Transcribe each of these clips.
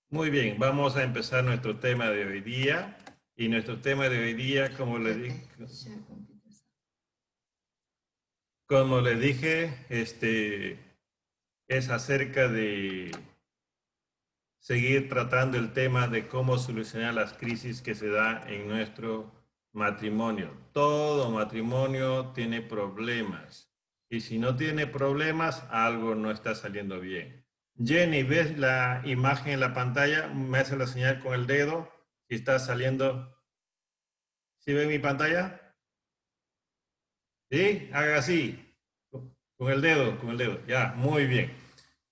Muy bien, vamos a empezar nuestro tema de hoy día. Y nuestro tema de hoy día, como le dije, es acerca de seguir tratando el tema de cómo solucionar las crisis que se dan en nuestro matrimonio. Todo matrimonio tiene problemas. Y si no tiene problemas, algo no está saliendo bien. Jenny, ¿ves la imagen en la pantalla? Me hace la señal con el dedo. Si está saliendo. ¿Sí ve mi pantalla? ¿Sí? Haga así. Con el dedo, con el dedo. Ya, muy bien.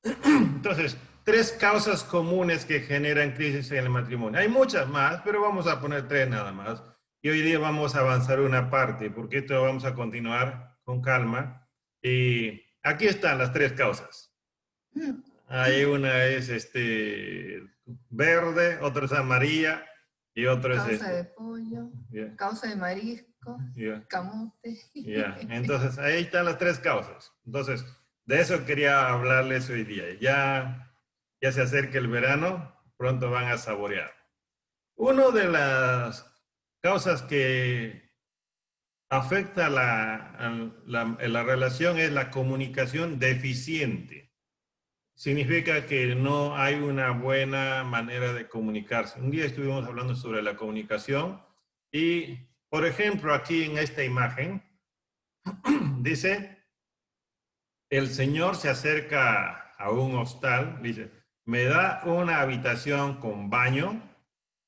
Entonces, tres causas comunes que generan crisis en el matrimonio. Hay muchas más, pero vamos a poner tres nada más. Y hoy día vamos a avanzar una parte, porque esto vamos a continuar con calma. Y aquí están las tres causas. Hay una es verde, otra es amarilla y otra es Causa de pollo, yeah, causa de marisco, yeah, camote. yeah. Entonces, ahí están las tres causas. Entonces, de eso quería hablarles hoy día. Ya se acerca el verano, pronto van a saborear. Una de las causas que afecta la relación es la comunicación deficiente. Significa que no hay una buena manera de comunicarse. Un día estuvimos hablando sobre la comunicación y, por ejemplo, aquí en esta imagen dice, el señor se acerca a un hostal, dice, me da una habitación con baño.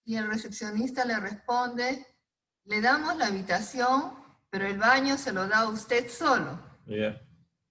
Y el recepcionista le responde, le damos la habitación, pero el baño se lo da usted solo. Yeah.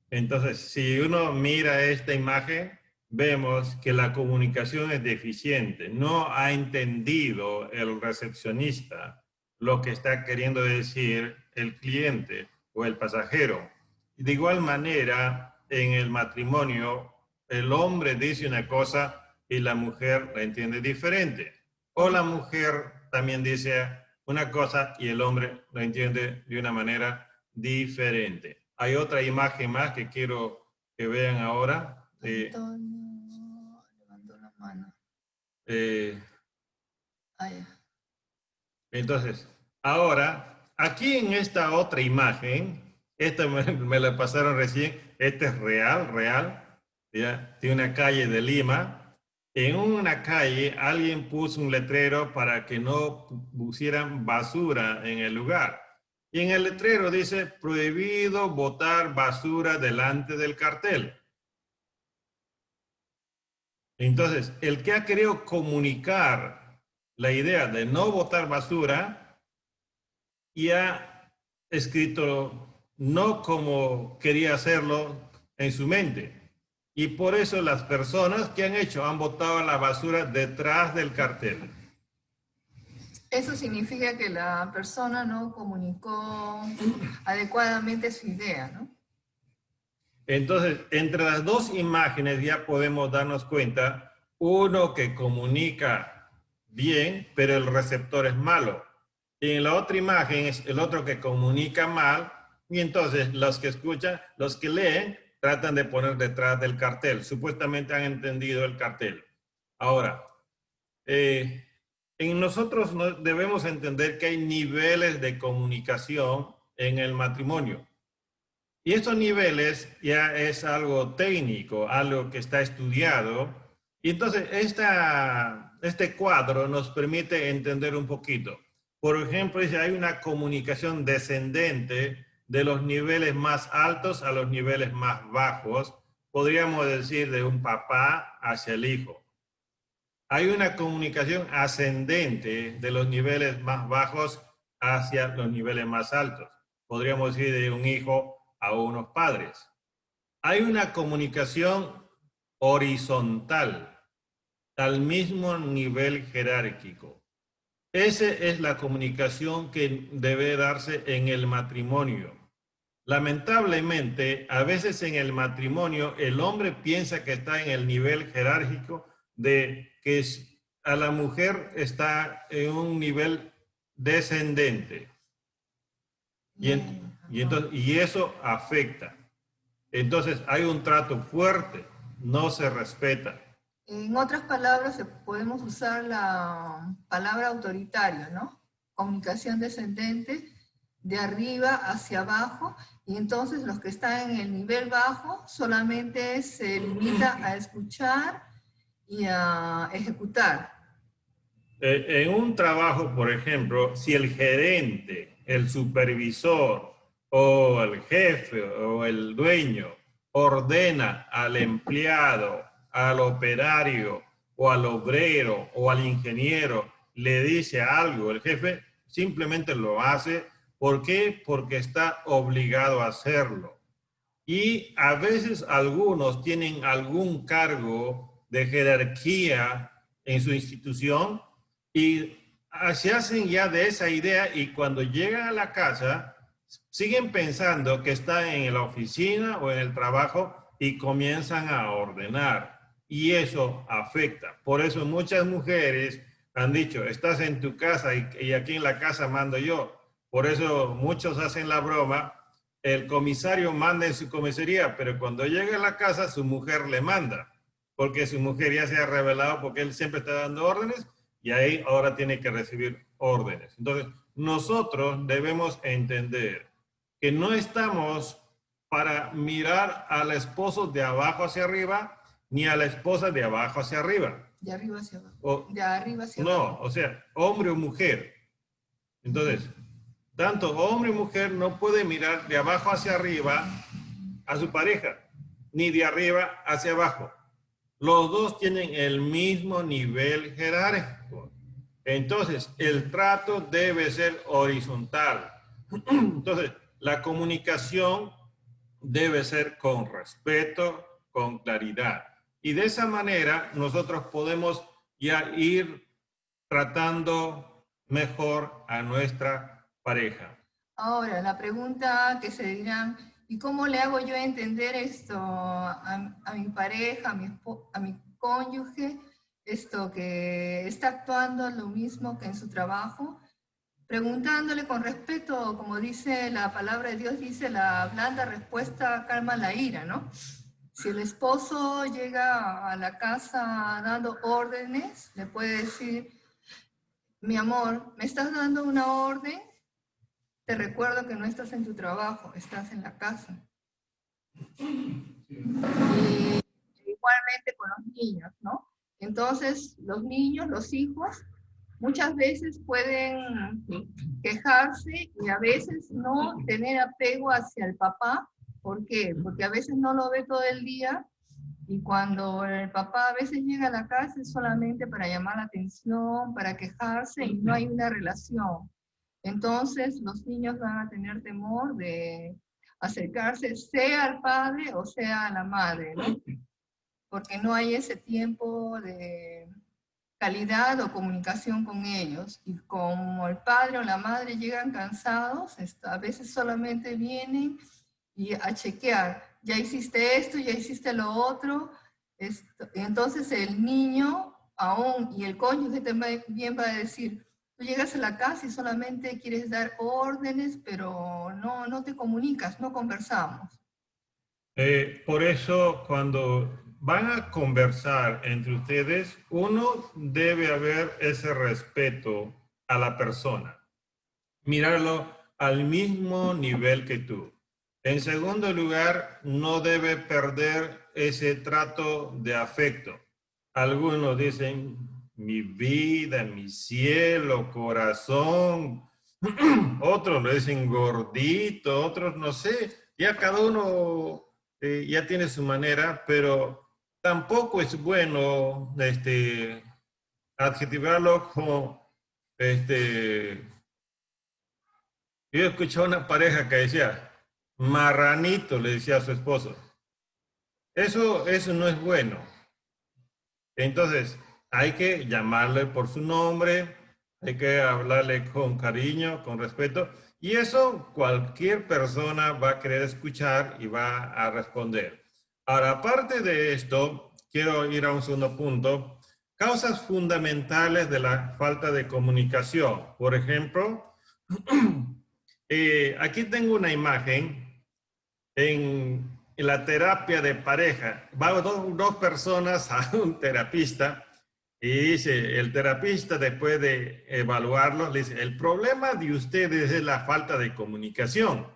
Entonces, si uno mira esta imagen, vemos que la comunicación es deficiente. No ha entendido el recepcionista lo que está queriendo decir el cliente o el pasajero. De igual manera, en el matrimonio, el hombre dice una cosa y la mujer la entiende diferente. O la mujer también dice una cosa y el hombre la entiende de una manera diferente. Hay otra imagen más que quiero que vean ahora. Antonio levantó la mano. Entonces, ahora, aquí en esta otra imagen, esta me la pasaron recién, esta es real, real, ¿ya? De una calle de Lima. En una calle alguien puso un letrero para que no pusieran basura en el lugar. Y en el letrero dice, prohibido botar basura delante del cartel. Entonces, el que ha querido comunicar la idea de no botar basura y ha escrito no como quería hacerlo en su mente. Y por eso las personas que han hecho han botado la basura detrás del cartel. Eso significa que la persona no comunicó adecuadamente su idea, ¿no? Entonces, entre las dos imágenes ya podemos darnos cuenta, uno que comunica bien, pero el receptor es malo. Y en la otra imagen es el otro que comunica mal, y entonces los que escuchan, los que leen, tratan de poner detrás del cartel. Supuestamente han entendido el cartel. Ahora, en nosotros debemos entender que hay niveles de comunicación en el matrimonio. Y estos niveles ya es algo técnico, algo que está estudiado. Y entonces este cuadro nos permite entender un poquito. Por ejemplo, dice, hay una comunicación descendente de los niveles más altos a los niveles más bajos. Podríamos decir de un papá hacia el hijo. Hay una comunicación ascendente de los niveles más bajos hacia los niveles más altos. Podríamos decir de un hijo a unos padres. Hay una comunicación horizontal al mismo nivel jerárquico. Esa es la comunicación que debe darse en el matrimonio. Lamentablemente, a veces en el matrimonio el hombre piensa que está en el nivel jerárquico de que a la mujer está en un nivel descendente. Y eso afecta. Entonces hay un trato fuerte, no se respeta. En otras palabras, podemos usar la palabra autoritario, ¿no? Comunicación descendente, de arriba hacia abajo, y entonces los que están en el nivel bajo solamente se limita a escuchar y a ejecutar. En un trabajo, por ejemplo, si el gerente, el supervisor o el jefe o el dueño ordena al empleado, al operario o al obrero o al ingeniero, le dice algo, el jefe simplemente lo hace. ¿Por qué? Porque está obligado a hacerlo. Y a veces algunos tienen algún cargo de jerarquía en su institución y se hacen ya de esa idea, y cuando llegan a la casa siguen pensando que están en la oficina o en el trabajo y comienzan a ordenar. Y eso afecta. Por eso muchas mujeres han dicho, estás en tu casa y aquí en la casa mando yo. Por eso muchos hacen la broma, el comisario manda en su comisaría, pero cuando llega a la casa su mujer le manda, porque su mujer ya se ha revelado porque él siempre está dando órdenes y ahí ahora tiene que recibir órdenes. Entonces, nosotros debemos entender que no estamos para mirar al esposo de abajo hacia arriba ni a la esposa de abajo hacia arriba. De arriba hacia abajo. O, de arriba hacia no, abajo. o sea, hombre o mujer. Entonces, tanto hombre y mujer no pueden mirar de abajo hacia arriba a su pareja, ni de arriba hacia abajo. Los dos tienen el mismo nivel jerárquico. Entonces, el trato debe ser horizontal. Entonces, la comunicación debe ser con respeto, con claridad. Y de esa manera nosotros podemos ya ir tratando mejor a nuestra pareja. Ahora, la pregunta que se dirán, ¿y cómo le hago yo entender esto a mi pareja, a mi cónyuge, esto que está actuando lo mismo que en su trabajo? Preguntándole con respeto, como dice la palabra de Dios, dice, la blanda respuesta calma la ira, ¿no? Si el esposo llega a la casa dando órdenes, le puede decir, mi amor, ¿me estás dando una orden? Te recuerdo que no estás en tu trabajo, estás en la casa. Y igualmente con los niños, ¿no? Entonces, los niños, los hijos, muchas veces pueden quejarse y a veces no tener apego hacia el papá. ¿Por qué? Porque a veces no lo ve todo el día y cuando el papá a veces llega a la casa es solamente para llamar la atención, para quejarse y no hay una relación. Entonces los niños van a tener temor de acercarse sea al padre o sea a la madre, ¿no? Porque no hay ese tiempo de calidad o comunicación con ellos. Y como el padre o la madre llegan cansados, a veces solamente vienen y a chequear, ya hiciste esto, ya hiciste lo otro. Y entonces el niño aún, y el cónyuge también va a decir, tú llegas a la casa y solamente quieres dar órdenes, pero no te comunicas, no conversamos. Por eso, cuando van a conversar entre ustedes, uno debe haber ese respeto a la persona. Mirarlo al mismo nivel que tú. En segundo lugar, no debe perder ese trato de afecto. Algunos dicen, mi vida, mi cielo, corazón. Otros lo dicen gordito, otros no sé. Ya cada uno ya tiene su manera, pero tampoco es bueno adjetivarlo como yo escuché a una pareja que decía, marranito, le decía a su esposo. Eso no es bueno. Entonces, hay que llamarle por su nombre, hay que hablarle con cariño, con respeto, y eso cualquier persona va a querer escuchar y va a responder. Ahora, aparte de esto, quiero ir a un segundo punto. Causas fundamentales de la falta de comunicación. Por ejemplo, aquí tengo una imagen. En la terapia de pareja. Van dos personas a un terapista y dice, el terapista después de evaluarlos, le dice, el problema de ustedes es la falta de comunicación.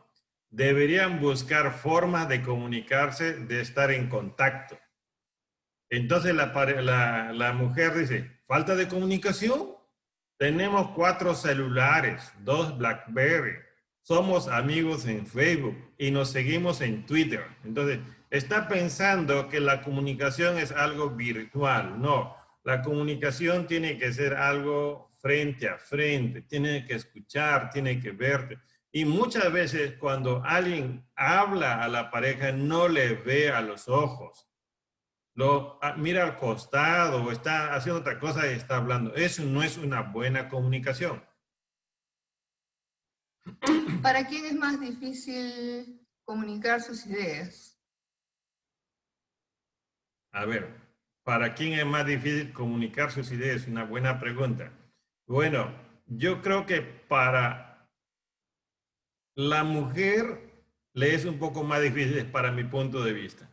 Deberían buscar formas de comunicarse, de estar en contacto. Entonces la mujer dice, ¿falta de comunicación? Tenemos 4 celulares, 2 BlackBerry, somos amigos en Facebook y nos seguimos en Twitter. Entonces, está pensando que la comunicación es algo virtual. No, la comunicación tiene que ser algo frente a frente, tiene que escuchar, tiene que verte. Y muchas veces cuando alguien habla a la pareja, no le ve a los ojos. Mira al costado o está haciendo otra cosa y está hablando. Eso no es una buena comunicación. ¿Para quién es más difícil comunicar sus ideas? A ver, ¿para quién es más difícil comunicar sus ideas? Una buena pregunta. Bueno, yo creo que para la mujer le es un poco más difícil para mi punto de vista.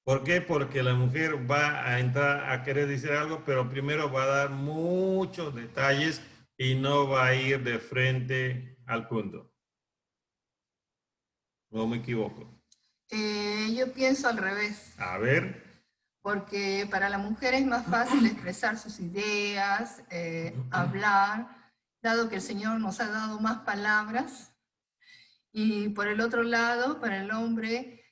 ¿Por qué? Porque la mujer va a entrar a querer decir algo, pero primero va a dar muchos detalles y no va a ir de frente al punto. ¿No me equivoco? Yo pienso al revés. A ver. Porque para la mujer es más fácil expresar sus ideas, hablar, dado que el Señor nos ha dado más palabras. Y por el otro lado, para el hombre,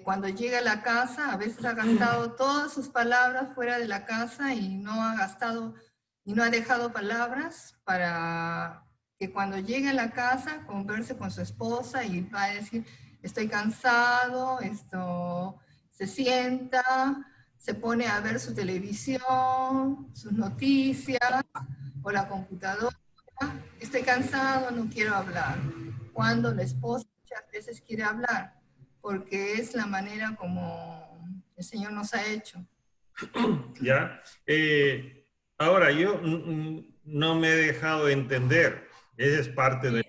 cuando llega a la casa, a veces ha gastado todas sus palabras fuera de la casa y no ha dejado palabras para que cuando llegue a la casa converse con su esposa y va a decir, estoy cansado, se sienta, se pone a ver su televisión, sus noticias o la computadora. Estoy cansado, no quiero hablar. Cuando la esposa muchas veces quiere hablar, porque es la manera como el Señor nos ha hecho. Ya. Ahora, yo no me he dejado entender. Esa es parte de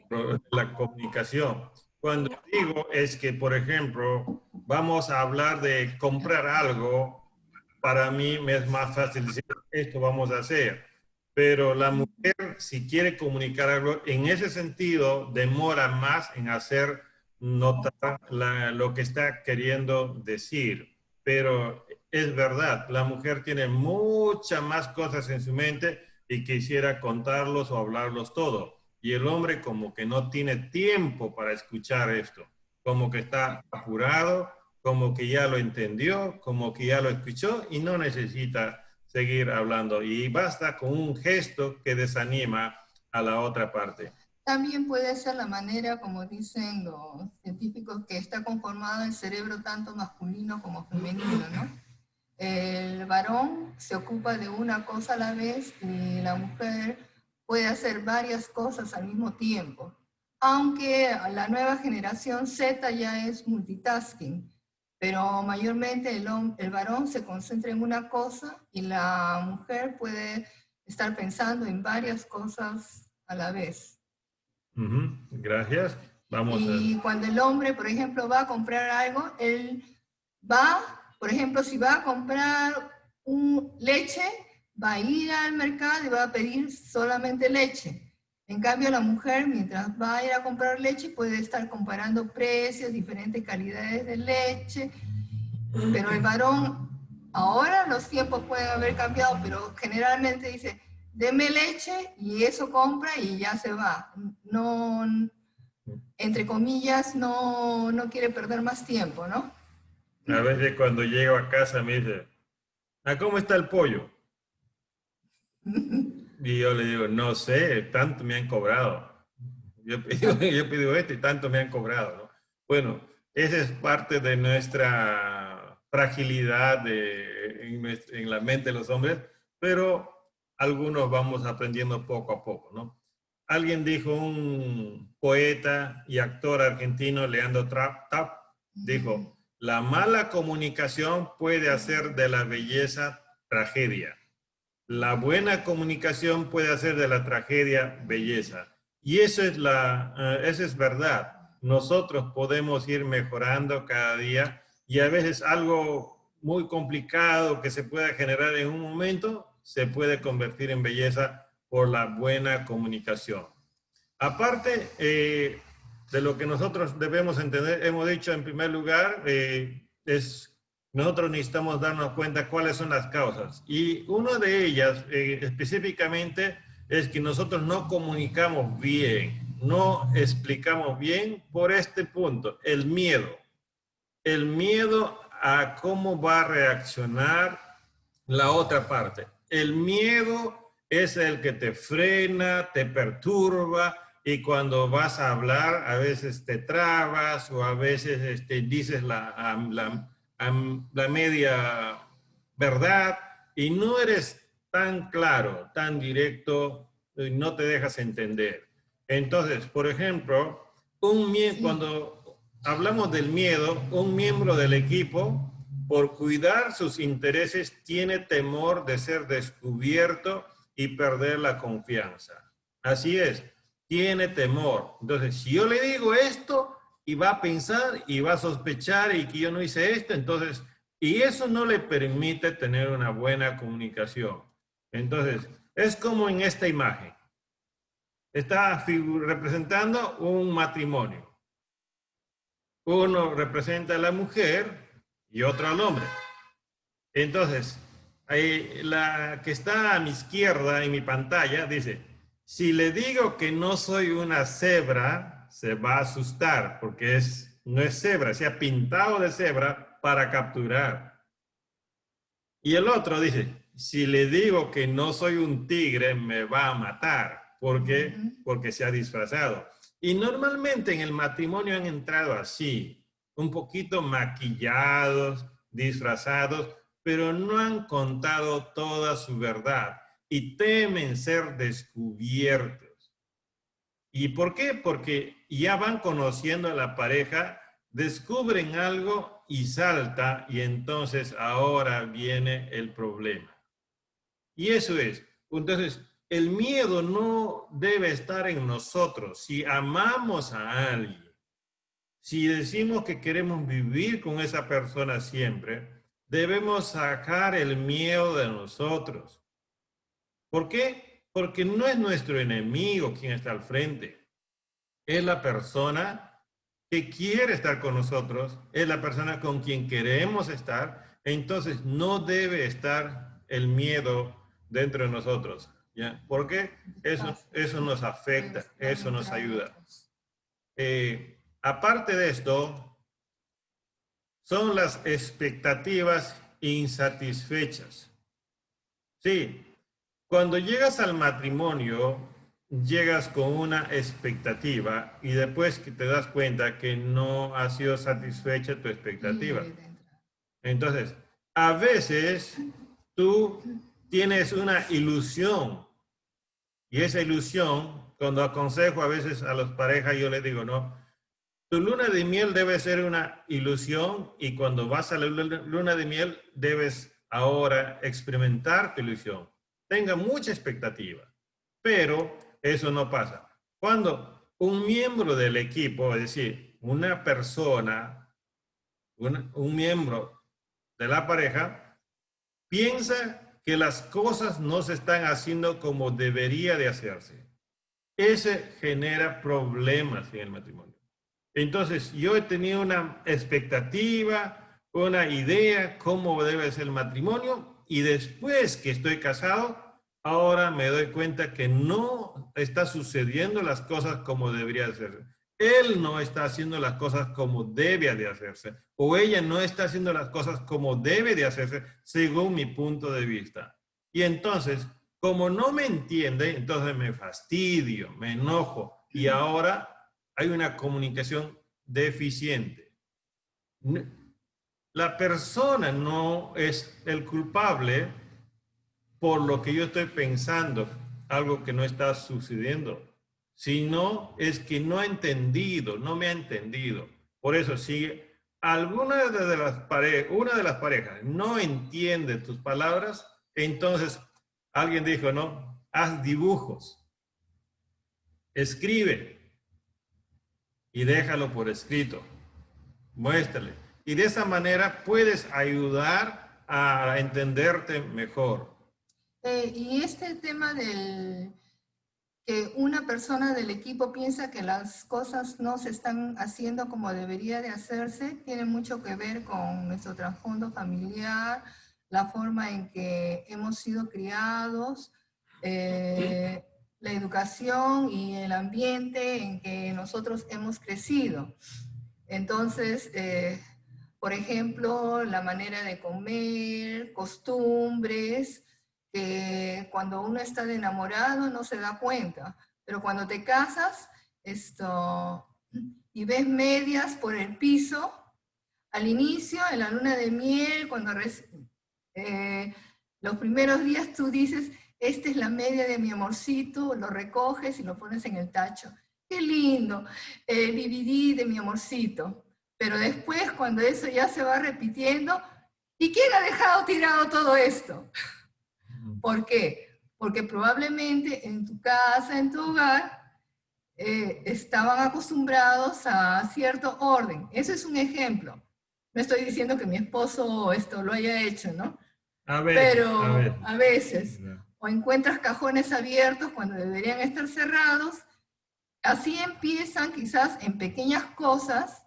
la comunicación. Cuando digo es que, por ejemplo, vamos a hablar de comprar algo, para mí me es más fácil decir, esto vamos a hacer. Pero la mujer, si quiere comunicar algo, en ese sentido, demora más en hacer notar lo que está queriendo decir. Pero es verdad, la mujer tiene muchas más cosas en su mente y quisiera contarlos o hablarlos todo. Y el hombre como que no tiene tiempo para escuchar esto, como que está apurado, como que ya lo entendió, como que ya lo escuchó y no necesita seguir hablando. Y basta con un gesto que desanima a la otra parte. También puede ser la manera, como dicen los científicos, que está conformado el cerebro tanto masculino como femenino, ¿no? El varón se ocupa de una cosa a la vez y la mujer puede hacer varias cosas al mismo tiempo. Aunque la nueva generación Z ya es multitasking, pero mayormente el varón se concentra en una cosa y la mujer puede estar pensando en varias cosas a la vez. Gracias. Y cuando el hombre, por ejemplo, va a comprar algo, él va, por ejemplo, si va a comprar leche, va a ir al mercado y va a pedir solamente leche. En cambio, la mujer, mientras va a ir a comprar leche, puede estar comparando precios, diferentes calidades de leche. Pero el varón, ahora los tiempos pueden haber cambiado, pero generalmente dice, deme leche y eso compra y ya se va. No, entre comillas, no quiere perder más tiempo, ¿no? A veces cuando llego a casa me dice, ¿cómo está el pollo? Y yo le digo, no sé, tanto me han cobrado. Yo pido esto y tanto me han cobrado, ¿no? Bueno, esa es parte de nuestra fragilidad en la mente de los hombres, pero algunos vamos aprendiendo poco a poco, ¿no? Alguien dijo, un poeta y actor argentino, Leandro Tapp, dijo, la mala comunicación puede hacer de la belleza tragedia. La buena comunicación puede hacer de la tragedia belleza. Y eso es verdad. nosotros podemos ir mejorando cada día y a veces algo muy complicado que se pueda generar en un momento se puede convertir en belleza por la buena comunicación. Aparte de lo que nosotros debemos entender, hemos dicho en primer lugar, nosotros necesitamos darnos cuenta cuáles son las causas. Y una de ellas específicamente es que nosotros no comunicamos bien, no explicamos bien por este punto, el miedo. El miedo a cómo va a reaccionar la otra parte. El miedo es el que te frena, te perturba y cuando vas a hablar a veces te trabas o a veces dices la media verdad y no eres tan claro, tan directo y no te dejas entender. Entonces, por ejemplo, cuando hablamos del miedo, un miembro del equipo, por cuidar sus intereses, tiene temor de ser descubierto y perder la confianza. Así es, tiene temor. Entonces, si yo le digo esto, y va a pensar y va a sospechar y que yo no hice esto, entonces, y eso no le permite tener una buena comunicación. Entonces, es como en esta imagen. Está representando un matrimonio. Uno representa a la mujer y otro al hombre. Entonces, la que está a mi izquierda en mi pantalla dice, si le digo que no soy una cebra, se va a asustar porque no es cebra, se ha pintado de cebra para capturar. Y el otro dice, si le digo que no soy un tigre, me va a matar. ¿Por qué? Porque se ha disfrazado. Y normalmente en el matrimonio han entrado así, un poquito maquillados, disfrazados, pero no han contado toda su verdad y temen ser descubiertos. ¿Y por qué? Porque ya van conociendo a la pareja, descubren algo y salta y entonces ahora viene el problema. Y eso es. Entonces, el miedo no debe estar en nosotros. Si amamos a alguien, si decimos que queremos vivir con esa persona siempre, debemos sacar el miedo de nosotros. ¿Por qué? Porque no es nuestro enemigo quien está al frente. Es la persona que quiere estar con nosotros, es la persona con quien queremos estar, entonces no debe estar el miedo dentro de nosotros, ¿ya? Porque eso nos afecta, eso nos ayuda. Aparte de esto, son las expectativas insatisfechas. Sí, cuando llegas al matrimonio, llegas con una expectativa y después que te das cuenta que no ha sido satisfecha tu expectativa. Entonces, a veces tú tienes una ilusión y esa ilusión, cuando aconsejo a veces a las parejas, yo les digo, no, tu luna de miel debe ser una ilusión y cuando vas a la luna de miel debes ahora experimentar tu ilusión. Tenga mucha expectativa, pero eso no pasa. Cuando un miembro del equipo, es decir, una persona, un miembro de la pareja, piensa que las cosas no se están haciendo como debería de hacerse, ese genera problemas en el matrimonio. Entonces, yo he tenido una expectativa, una idea cómo debe ser el matrimonio y después que estoy casado, ahora me doy cuenta que no está sucediendo las cosas como debería hacerse. Él no está haciendo las cosas como debe de hacerse o ella no está haciendo las cosas como debe de hacerse según mi punto de vista. Y entonces, como no me entiende, entonces me fastidio, me enojo y ahora hay una comunicación deficiente. La persona no es el culpable por lo que yo estoy pensando, algo que no está sucediendo, sino es que no ha entendido, no me ha entendido. Por eso, si una de las parejas no entiende tus palabras, entonces alguien dijo, no, haz dibujos, escribe. y déjalo por escrito. Muéstrale. Y de esa manera puedes ayudar a entenderte mejor. Y este tema del que una persona del equipo piensa que las cosas no se están haciendo como debería de hacerse, tiene mucho que ver con nuestro trasfondo familiar, la forma en que hemos sido criados, la educación y el ambiente en que nosotros hemos crecido. Entonces, por ejemplo, la manera de comer, costumbres, que cuando uno está de enamorado no se da cuenta, pero cuando te casas y ves medias por el piso, al inicio, en la luna de miel, cuando los primeros días tú dices, esta es la media de mi amorcito, lo recoges y lo pones en el tacho. ¡Qué lindo! El DVD de mi amorcito. Pero después, cuando eso ya se va repitiendo, ¿y quién ha dejado tirado todo esto? ¿Por qué? Porque probablemente en tu casa, en tu hogar, estaban acostumbrados a cierto orden. Eso es un ejemplo. No estoy diciendo que mi esposo esto lo haya hecho, ¿no? Pero a veces, o encuentras cajones abiertos cuando deberían estar cerrados. Así empiezan quizás en pequeñas cosas,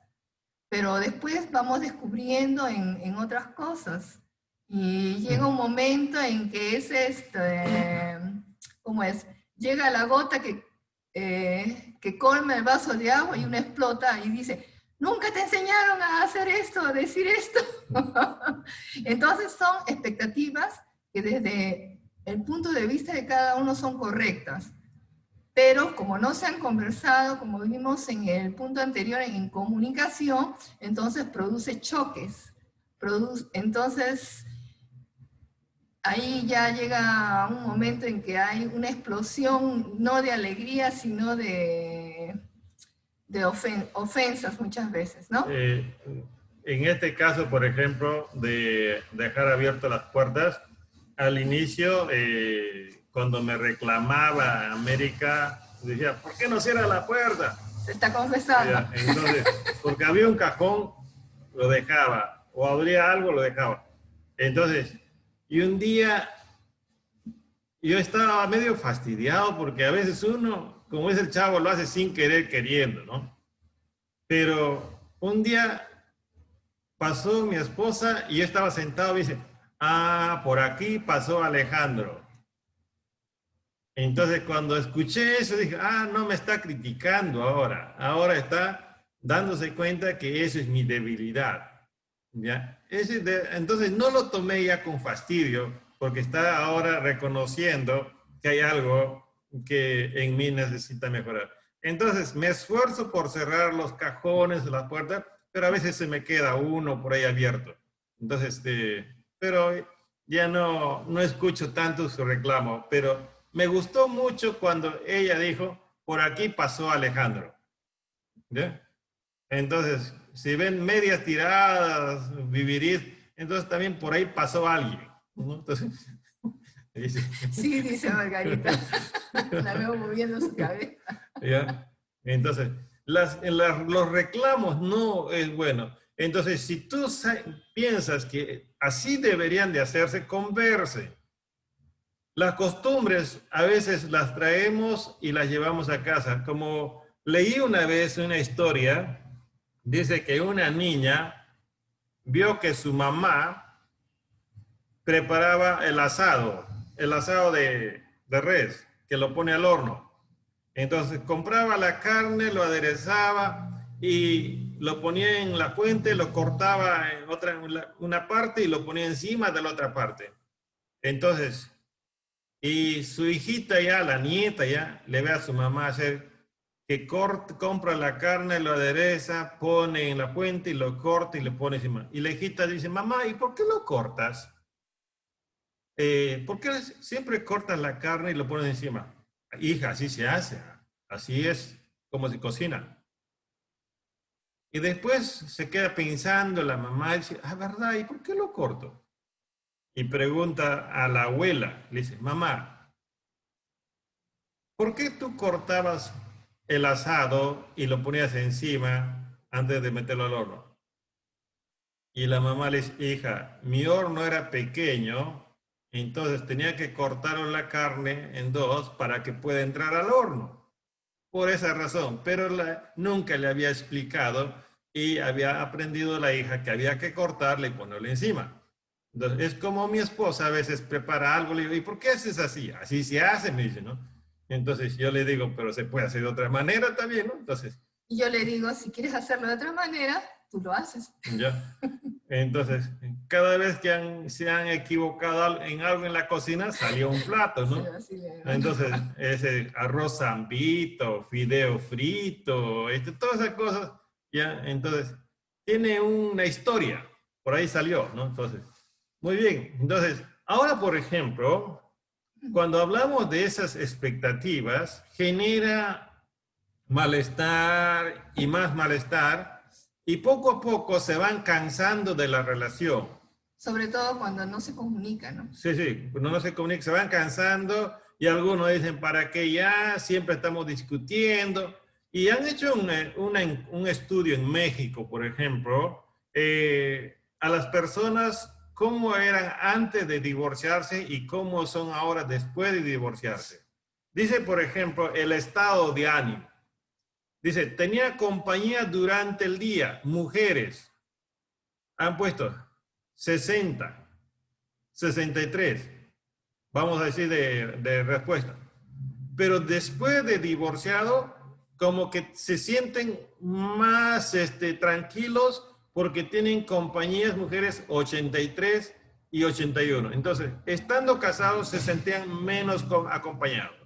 pero después vamos descubriendo en otras cosas. Y llega un momento en que es ¿cómo es? Llega la gota que colma el vaso de agua y uno explota y dice, nunca te enseñaron a hacer esto, a decir esto. Entonces son expectativas que desde el punto de vista de cada uno son correctas. Pero como no se han conversado, como vimos en el punto anterior en comunicación, entonces produce choques. Entonces, ahí ya llega un momento en que hay una explosión, no de alegría, sino de ofensas muchas veces, ¿no? En este caso, por ejemplo, de dejar abiertas las puertas, al inicio, cuando me reclamaba América, decía, ¿por qué no cierra la puerta? Se está confesando. Entonces, porque había un cajón, lo dejaba, o abría algo, lo dejaba. Entonces, y un día yo estaba medio fastidiado porque a veces uno, como es el chavo, lo hace sin querer, queriendo, ¿no? Pero un día pasó mi esposa y yo estaba sentado y dice, ah, por aquí pasó Alejandro. Entonces cuando escuché eso dije, ah, no me está criticando ahora está dándose cuenta que eso es mi debilidad. ¿Ya? Entonces no lo tomé ya con fastidio porque está ahora reconociendo que hay algo que en mí necesita mejorar. Entonces me esfuerzo por cerrar los cajones, las puertas, pero a veces se me queda uno por ahí abierto. Entonces, pero ya no escucho tanto su reclamo, pero me gustó mucho cuando ella dijo, por aquí pasó Alejandro. ¿Ya? Entonces, si ven medias tiradas, vivirís, entonces también por ahí pasó alguien, ¿no? Entonces, dice, sí, dice Margarita, la veo moviendo su cabeza. ¿Ya? Entonces, los reclamos no es bueno. Entonces, si tú piensas que así deberían de hacerse, converse. Las costumbres a veces las traemos y las llevamos a casa. Como leí una vez una historia, dice que una niña vio que su mamá preparaba el asado de res, que lo pone al horno. Entonces compraba la carne, lo aderezaba y lo ponía en la fuente, lo cortaba en una parte y lo ponía encima de la otra parte. Entonces, y su hijita ya, la nieta ya, le ve a su mamá hacer que compra la carne, lo adereza, pone en la fuente y lo corta y le pone encima. Y la hijita dice, mamá, ¿y por qué lo cortas? ¿Por qué siempre cortas la carne y lo pones encima? Hija, así se hace. Así es como se cocina. Y después se queda pensando la mamá y dice, ah, ¿verdad? ¿Y por qué lo corto? Y pregunta a la abuela, le dice, mamá, ¿por qué tú cortabas el asado y lo ponías encima antes de meterlo al horno. Y la mamá le dice, hija, mi horno era pequeño, entonces tenía que cortar la carne en dos para que pueda entrar al horno. Por esa razón, pero nunca le había explicado y había aprendido la hija que había que cortarle y ponerle encima. Entonces, es como mi esposa a veces prepara algo, le digo, ¿y por qué haces así? Así se hace, me dice, ¿no? Entonces yo le digo, pero se puede hacer de otra manera también, ¿no? Entonces, Y yo le digo, si quieres hacerlo de otra manera, tú lo haces. ya. Entonces, cada vez que se han equivocado en algo en la cocina, salió un plato, ¿no? Entonces, ese arroz zambito, fideo frito, todas esas cosas, ya, entonces, tiene una historia, por ahí salió, ¿no? Entonces, muy bien. Entonces, ahora, por ejemplo, cuando hablamos de esas expectativas, genera malestar y más malestar, y poco a poco se van cansando de la relación. Sobre todo cuando no se comunica, ¿no? Sí, sí, cuando no se comunica, se van cansando y algunos dicen, ¿para qué ya? Siempre estamos discutiendo. Y han hecho un estudio en México, por ejemplo, a las personas cómo eran antes de divorciarse y cómo son ahora después de divorciarse. Dice, por ejemplo, el estado de ánimo. Dice, tenía compañía durante el día, mujeres. Han puesto 60, 63, vamos a decir de respuesta. Pero después de divorciado, como que se sienten más tranquilos porque tienen compañías mujeres 83 y 81. Entonces, estando casados se sentían menos acompañados.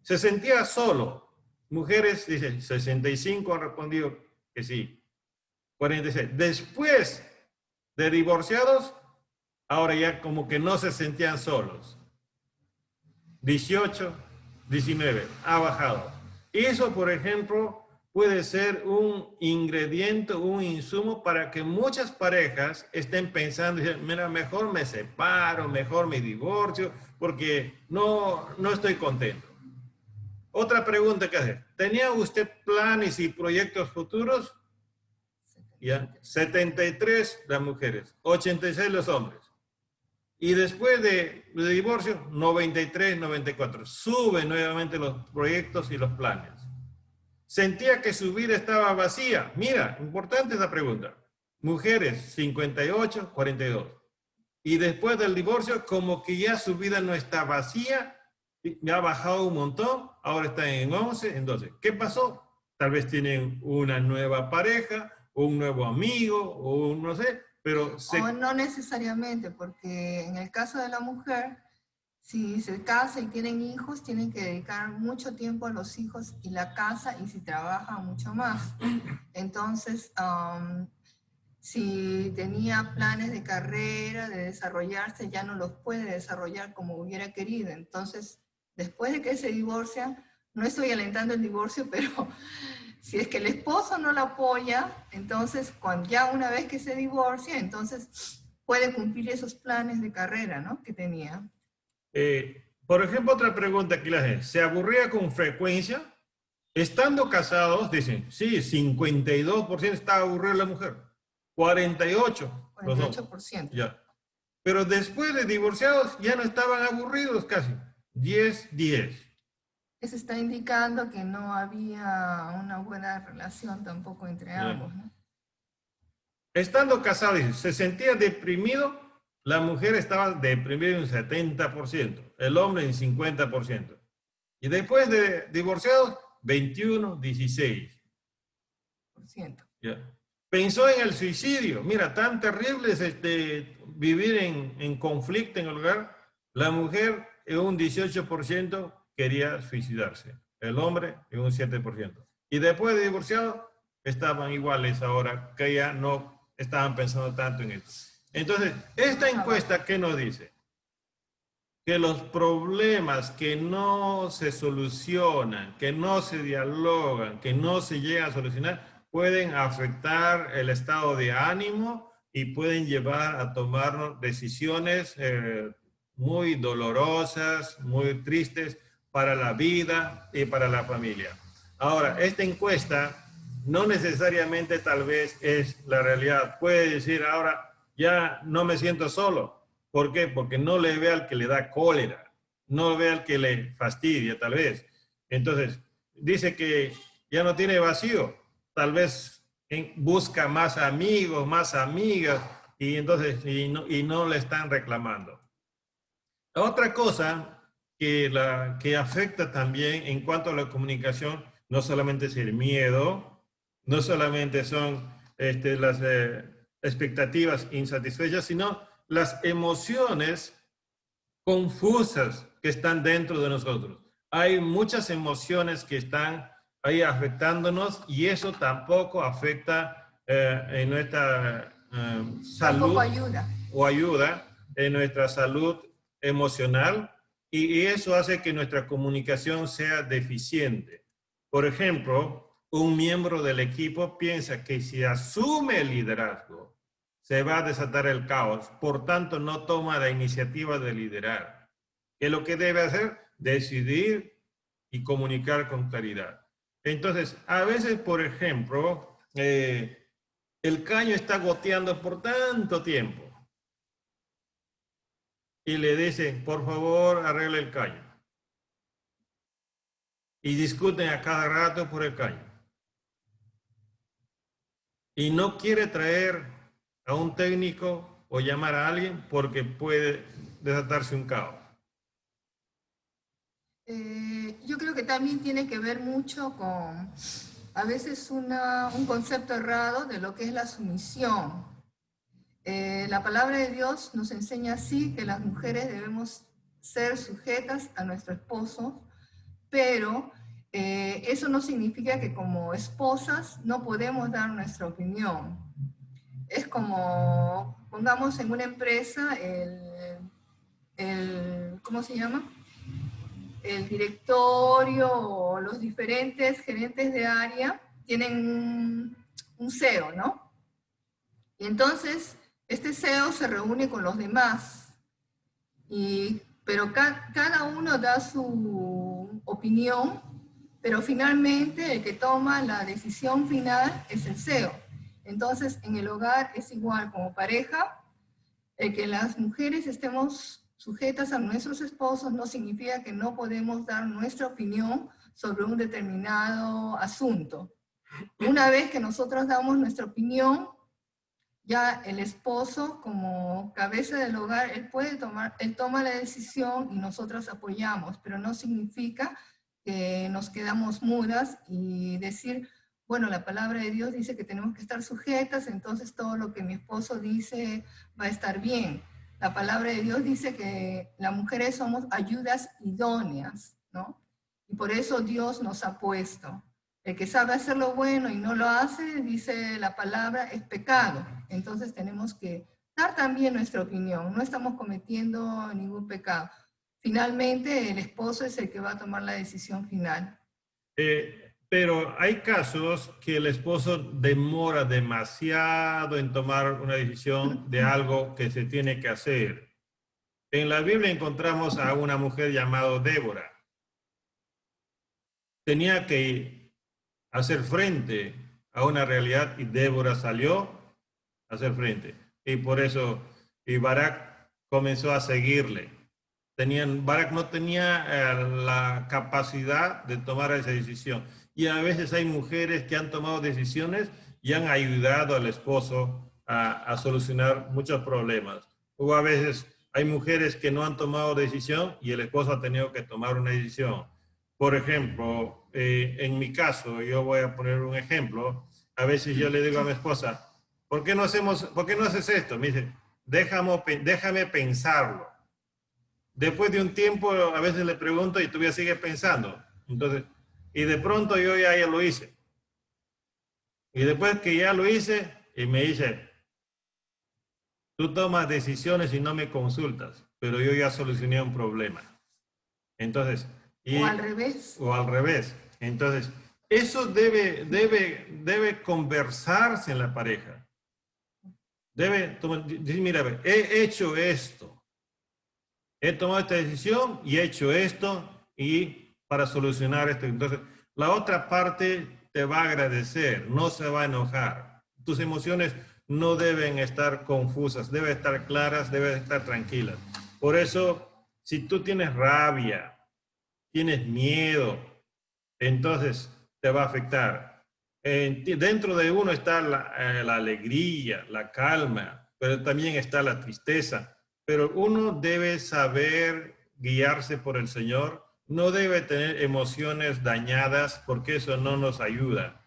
Se sentía solo. Mujeres, dice, 65 han respondido que sí. 46. Después de divorciados, ahora ya como que no se sentían solos. 18, 19, ha bajado. Eso, por ejemplo, puede ser un ingrediente, un insumo para que muchas parejas estén pensando, mira, mejor me separo, mejor me divorcio, porque no estoy contento. Otra pregunta que hacer. ¿Tenía usted planes y proyectos futuros? Ya, 73 las mujeres, 86 los hombres. Y después de divorcio, 93, 94. Suben nuevamente los proyectos y los planes. Sentía que su vida estaba vacía. Mira, importante esa pregunta. Mujeres, 58, 42. Y después del divorcio, como que ya su vida no está vacía, ya ha bajado un montón, ahora está en 11, en 12. ¿Qué pasó? Tal vez tienen una nueva pareja, o un nuevo amigo, o no sé, pero... O no necesariamente, porque en el caso de la mujer, si se casa y tienen hijos, tienen que dedicar mucho tiempo a los hijos y la casa, y si trabaja mucho más. Entonces, si tenía planes de carrera, de desarrollarse, ya no los puede desarrollar como hubiera querido. Entonces, después de que se divorcia, no estoy alentando el divorcio, pero si es que el esposo no la apoya, entonces ya una vez que se divorcia, entonces puede cumplir esos planes de carrera, ¿no?, que tenía. Por ejemplo, otra pregunta que le hace, ¿se aburría con frecuencia? Estando casados, dicen, sí, 52% estaba aburrida la mujer, 48%. 48%. Ya. Pero después de divorciados ya no estaban aburridos casi, 10-10. Eso está indicando que no había una buena relación tampoco entre ambos, ¿no? Estando casados, dice, se sentía deprimido, la mujer estaba deprimida en un 70%, el hombre en 50%. Y después de divorciados, 21-16%. Ya. Pensó en el suicidio. Mira, tan terrible es vivir en conflicto en el hogar. La mujer en un 18% quería suicidarse. El hombre en un 7%. Y después de divorciados, estaban iguales ahora, que ya no estaban pensando tanto en esto. Entonces, esta encuesta, ¿qué nos dice? Que los problemas que no se solucionan, que no se dialogan, que no se llegan a solucionar, pueden afectar el estado de ánimo y pueden llevar a tomar decisiones muy dolorosas, muy tristes para la vida y para la familia. Ahora, esta encuesta no necesariamente tal vez es la realidad. Puede decir ahora, ya no me siento solo. ¿Por qué? Porque no le ve al que le da cólera, no ve al que le fastidia tal vez. Entonces, dice que ya no tiene vacío, tal vez busca más amigos, más amigas, y entonces y no le están reclamando. Otra cosa que afecta también en cuanto a la comunicación, no solamente es el miedo, no solamente son las expectativas insatisfechas, sino las emociones confusas que están dentro de nosotros. Hay muchas emociones que están ahí afectándonos y eso tampoco afecta en nuestra salud o ayuda en nuestra salud emocional y eso hace que nuestra comunicación sea deficiente. Por ejemplo, un miembro del equipo piensa que si asume el liderazgo, se va a desatar el caos, por tanto no toma la iniciativa de liderar. ¿Qué es lo que debe hacer? Decidir y comunicar con claridad. Entonces, a veces, por ejemplo, el caño está goteando por tanto tiempo y le dicen, por favor, arregle el caño. Y discuten a cada rato por el caño. Y no quiere traer a un técnico o llamar a alguien porque puede desatarse un caos. Yo creo que también tiene que ver mucho con, a veces, un concepto errado de lo que es la sumisión. La palabra de Dios nos enseña así que las mujeres debemos ser sujetas a nuestro esposo, pero eso no significa que como esposas no podemos dar nuestra opinión. Es como, pongamos en una empresa, ¿cómo se llama? El directorio o los diferentes gerentes de área tienen un CEO, ¿no? Y entonces, este CEO se reúne con los demás, pero cada uno da su opinión, pero finalmente el que toma la decisión final es el CEO. Entonces, en el hogar es igual, como pareja, el que las mujeres estemos sujetas a nuestros esposos no significa que no podemos dar nuestra opinión sobre un determinado asunto. Una vez que nosotros damos nuestra opinión, ya el esposo, como cabeza del hogar, él toma la decisión y nosotros apoyamos, pero no significa que nos quedamos mudas y decir, bueno, la palabra de Dios dice que tenemos que estar sujetas, entonces todo lo que mi esposo dice va a estar bien. La palabra de Dios dice que las mujeres somos ayudas idóneas, ¿no? Y por eso Dios nos ha puesto. El que sabe hacer lo bueno y no lo hace, dice la palabra, es pecado. Entonces tenemos que dar también nuestra opinión. No estamos cometiendo ningún pecado. Finalmente, el esposo es el que va a tomar la decisión final. Pero hay casos que el esposo demora demasiado en tomar una decisión de algo que se tiene que hacer. En la Biblia encontramos a una mujer llamada Débora. Tenía que hacer frente a una realidad y Débora salió a hacer frente. Y por eso Barak comenzó a seguirle. Barak no tenía la capacidad de tomar esa decisión. Y a veces hay mujeres que han tomado decisiones y han ayudado al esposo a solucionar muchos problemas. O a veces hay mujeres que no han tomado decisión y el esposo ha tenido que tomar una decisión. Por ejemplo, en mi caso, yo voy a poner un ejemplo. A veces yo le digo a mi esposa, ¿por qué no haces esto? Me dice, déjame pensarlo. Después de un tiempo, a veces le pregunto y todavía sigue pensando. Entonces, y de pronto yo ya lo hice. Y después que ya lo hice, y me dice, tú tomas decisiones y no me consultas, pero yo ya solucioné un problema. Entonces, o al revés. O al revés. Entonces, eso debe conversarse en la pareja. Debe decir, mira, he hecho esto. He tomado esta decisión y he hecho esto y para solucionar esto. Entonces, la otra parte te va a agradecer, no se va a enojar. Tus emociones no deben estar confusas, deben estar claras, deben estar tranquilas. Por eso, si tú tienes rabia, tienes miedo, entonces te va a afectar. Dentro de uno está la alegría, la calma, pero también está la tristeza. Pero uno debe saber guiarse por el Señor, no debe tener emociones dañadas porque eso no nos ayuda.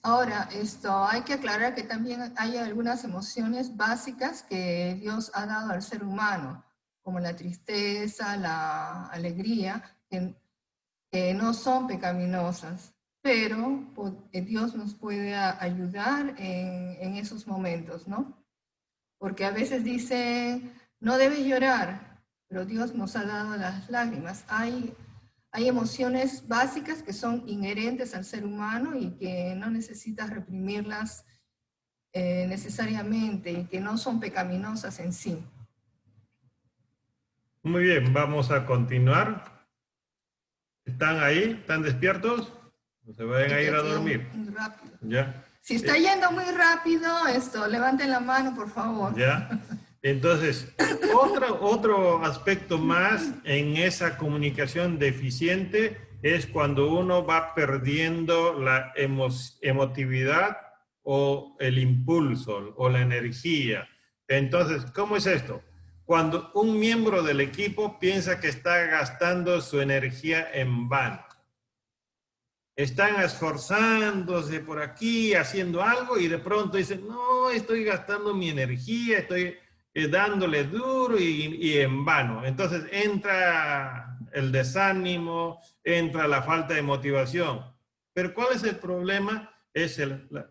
Ahora, esto hay que aclarar que también hay algunas emociones básicas que Dios ha dado al ser humano, como la tristeza, la alegría, que no son pecaminosas, pero Dios nos puede ayudar en esos momentos, ¿no? Porque a veces dice, no debes llorar, pero Dios nos ha dado las lágrimas. Hay emociones básicas que son inherentes al ser humano y que no necesitas reprimirlas necesariamente y que no son pecaminosas en sí. Muy bien, vamos a continuar. ¿Están ahí? ¿Están despiertos? No se vayan a ir a dormir. Muy rápido. ¿Ya? Si está yendo muy rápido, levanten la mano, por favor. ¿Ya? Entonces, otro aspecto más en esa comunicación deficiente es cuando uno va perdiendo la emotividad o el impulso o la energía. Entonces, ¿cómo es esto? Cuando un miembro del equipo piensa que está gastando su energía en vano. Están esforzándose por aquí, haciendo algo, y de pronto dicen, no, estoy gastando mi energía, estoy dándole duro y en vano. Entonces entra el desánimo, entra la falta de motivación. Pero ¿cuál es el problema? Es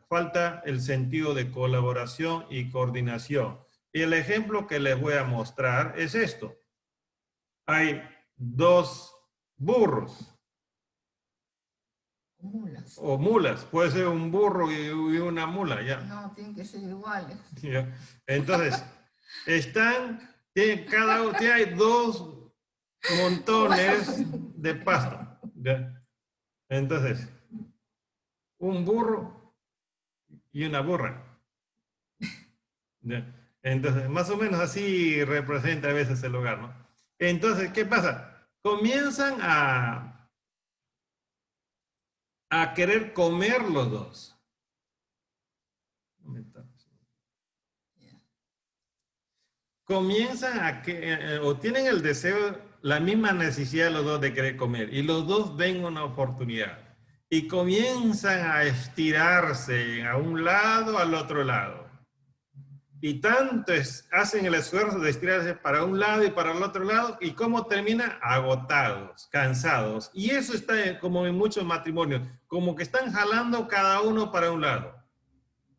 falta el sentido de colaboración y coordinación. Y el ejemplo que les voy a mostrar es esto. Hay dos burros. Mulas. O mulas, puede ser un burro y una mula, ya. No, tienen que ser iguales. ¿Ya? Entonces, hay dos montones de pasto. ¿Ya? Entonces, un burro y una burra. ¿Ya? Entonces, más o menos así representa a veces el hogar, ¿no? Entonces, ¿qué pasa? Comienzan a querer comer los dos. Comienzan o tienen el deseo, la misma necesidad los dos de querer comer, y los dos ven una oportunidad, y comienzan a estirarse a un lado, al otro lado. Y tanto hacen el esfuerzo de estirarse para un lado y para el otro lado, y cómo terminan agotados, cansados. Y eso está como en muchos matrimonios, como que están jalando cada uno para un lado.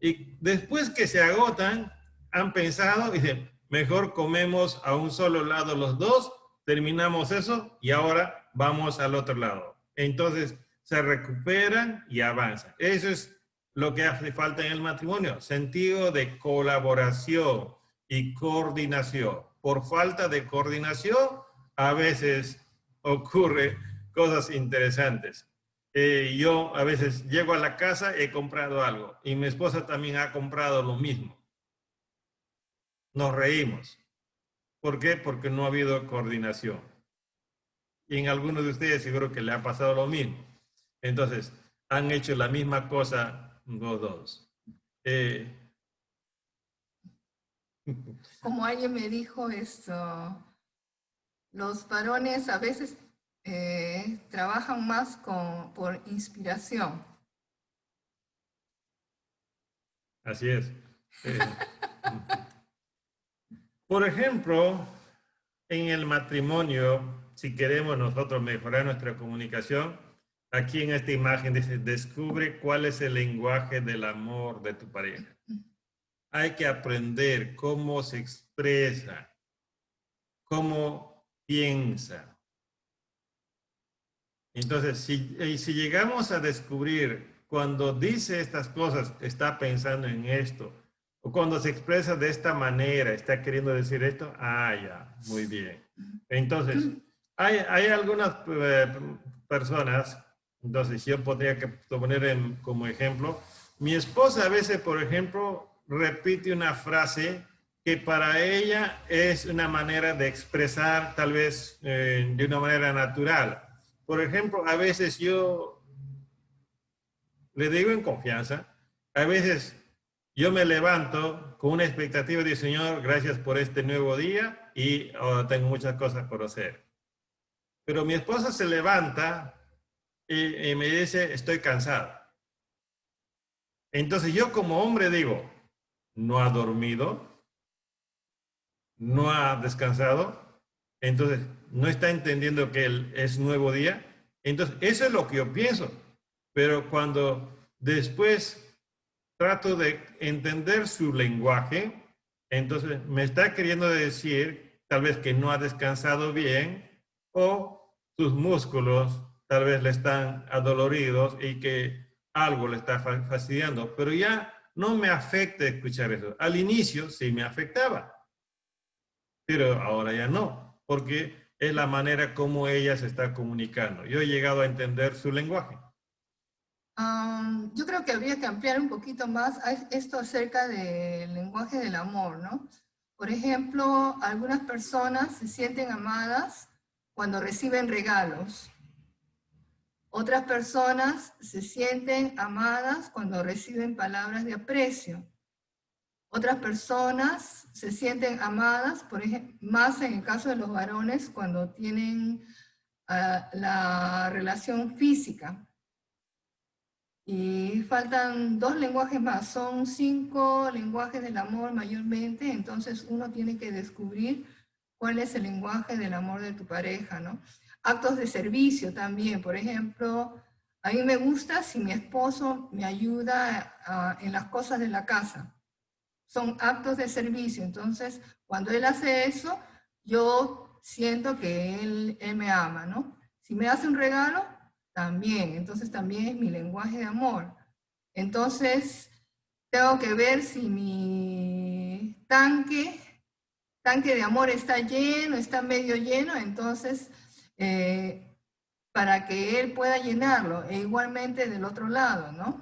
Y después que se agotan, han pensado y dicen, mejor comemos a un solo lado los dos, terminamos eso y ahora vamos al otro lado. Entonces se recuperan y avanzan. Eso es lo que hace falta en el matrimonio, sentido de colaboración y coordinación. Por falta de coordinación, a veces ocurre cosas interesantes. Yo a veces llego a la casa, he comprado algo y mi esposa también ha comprado lo mismo. Nos reímos. ¿Por qué? Porque no ha habido coordinación. Y en algunos de ustedes seguro que le ha pasado lo mismo. Entonces, han hecho la misma cosa los dos. Como alguien me dijo los varones a veces trabajan más por inspiración. Así es. Por ejemplo, en el matrimonio, si queremos nosotros mejorar nuestra comunicación, aquí en esta imagen dice, descubre cuál es el lenguaje del amor de tu pareja. Hay que aprender cómo se expresa, cómo piensa. Entonces, si llegamos a descubrir cuando dice estas cosas, está pensando en esto, o cuando se expresa de esta manera, está queriendo decir esto, ya, muy bien. Entonces, hay algunas personas Entonces, yo podría poner como ejemplo, mi esposa a veces, por ejemplo, repite una frase que para ella es una manera de expresar tal vez de una manera natural. Por ejemplo, a veces yo le digo en confianza, a veces yo me levanto con una expectativa de Señor, gracias por este nuevo día y tengo muchas cosas por hacer. Pero mi esposa se levanta y me dice, estoy cansado. Entonces yo como hombre digo, no ha dormido, no ha descansado, entonces no está entendiendo que es nuevo día. Entonces eso es lo que yo pienso. Pero cuando después trato de entender su lenguaje, entonces me está queriendo decir tal vez que no ha descansado bien o sus músculos tal vez le están adoloridos y que algo le está fastidiando, pero ya no me afecta escuchar eso. Al inicio sí me afectaba, pero ahora ya no, porque es la manera como ella se está comunicando. Yo he llegado a entender su lenguaje. Yo creo que habría que ampliar un poquito más esto acerca del lenguaje del amor, ¿no? Por ejemplo, algunas personas se sienten amadas cuando reciben regalos. Otras personas se sienten amadas cuando reciben palabras de aprecio. Otras personas se sienten amadas, por ejemplo, más en el caso de los varones, cuando tienen la relación física. Y faltan 2 lenguajes más, son 5 lenguajes del amor mayormente, entonces uno tiene que descubrir cuál es el lenguaje del amor de tu pareja, ¿no? Actos de servicio también, por ejemplo, a mí me gusta si mi esposo me ayuda en las cosas de la casa. Son actos de servicio, entonces cuando él hace eso, yo siento que él me ama, ¿no? Si me hace un regalo, también, entonces también es mi lenguaje de amor. Entonces, tengo que ver si mi tanque de amor está lleno, está medio lleno, entonces, para que él pueda llenarlo, e igualmente del otro lado, ¿no?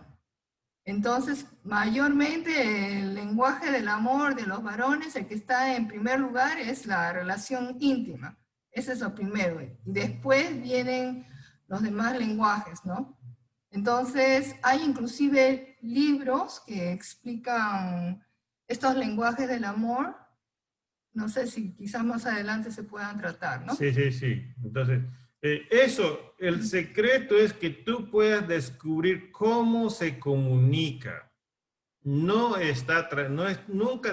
Entonces, mayormente el lenguaje del amor de los varones, el que está en primer lugar es la relación íntima. Ese es lo primero. Y después vienen los demás lenguajes, ¿no? Entonces, hay inclusive libros que explican estos lenguajes del amor. No sé si quizás más adelante se puedan tratar, ¿no? Sí, sí, sí. Entonces, el secreto es que tú puedas descubrir cómo se comunica. Nunca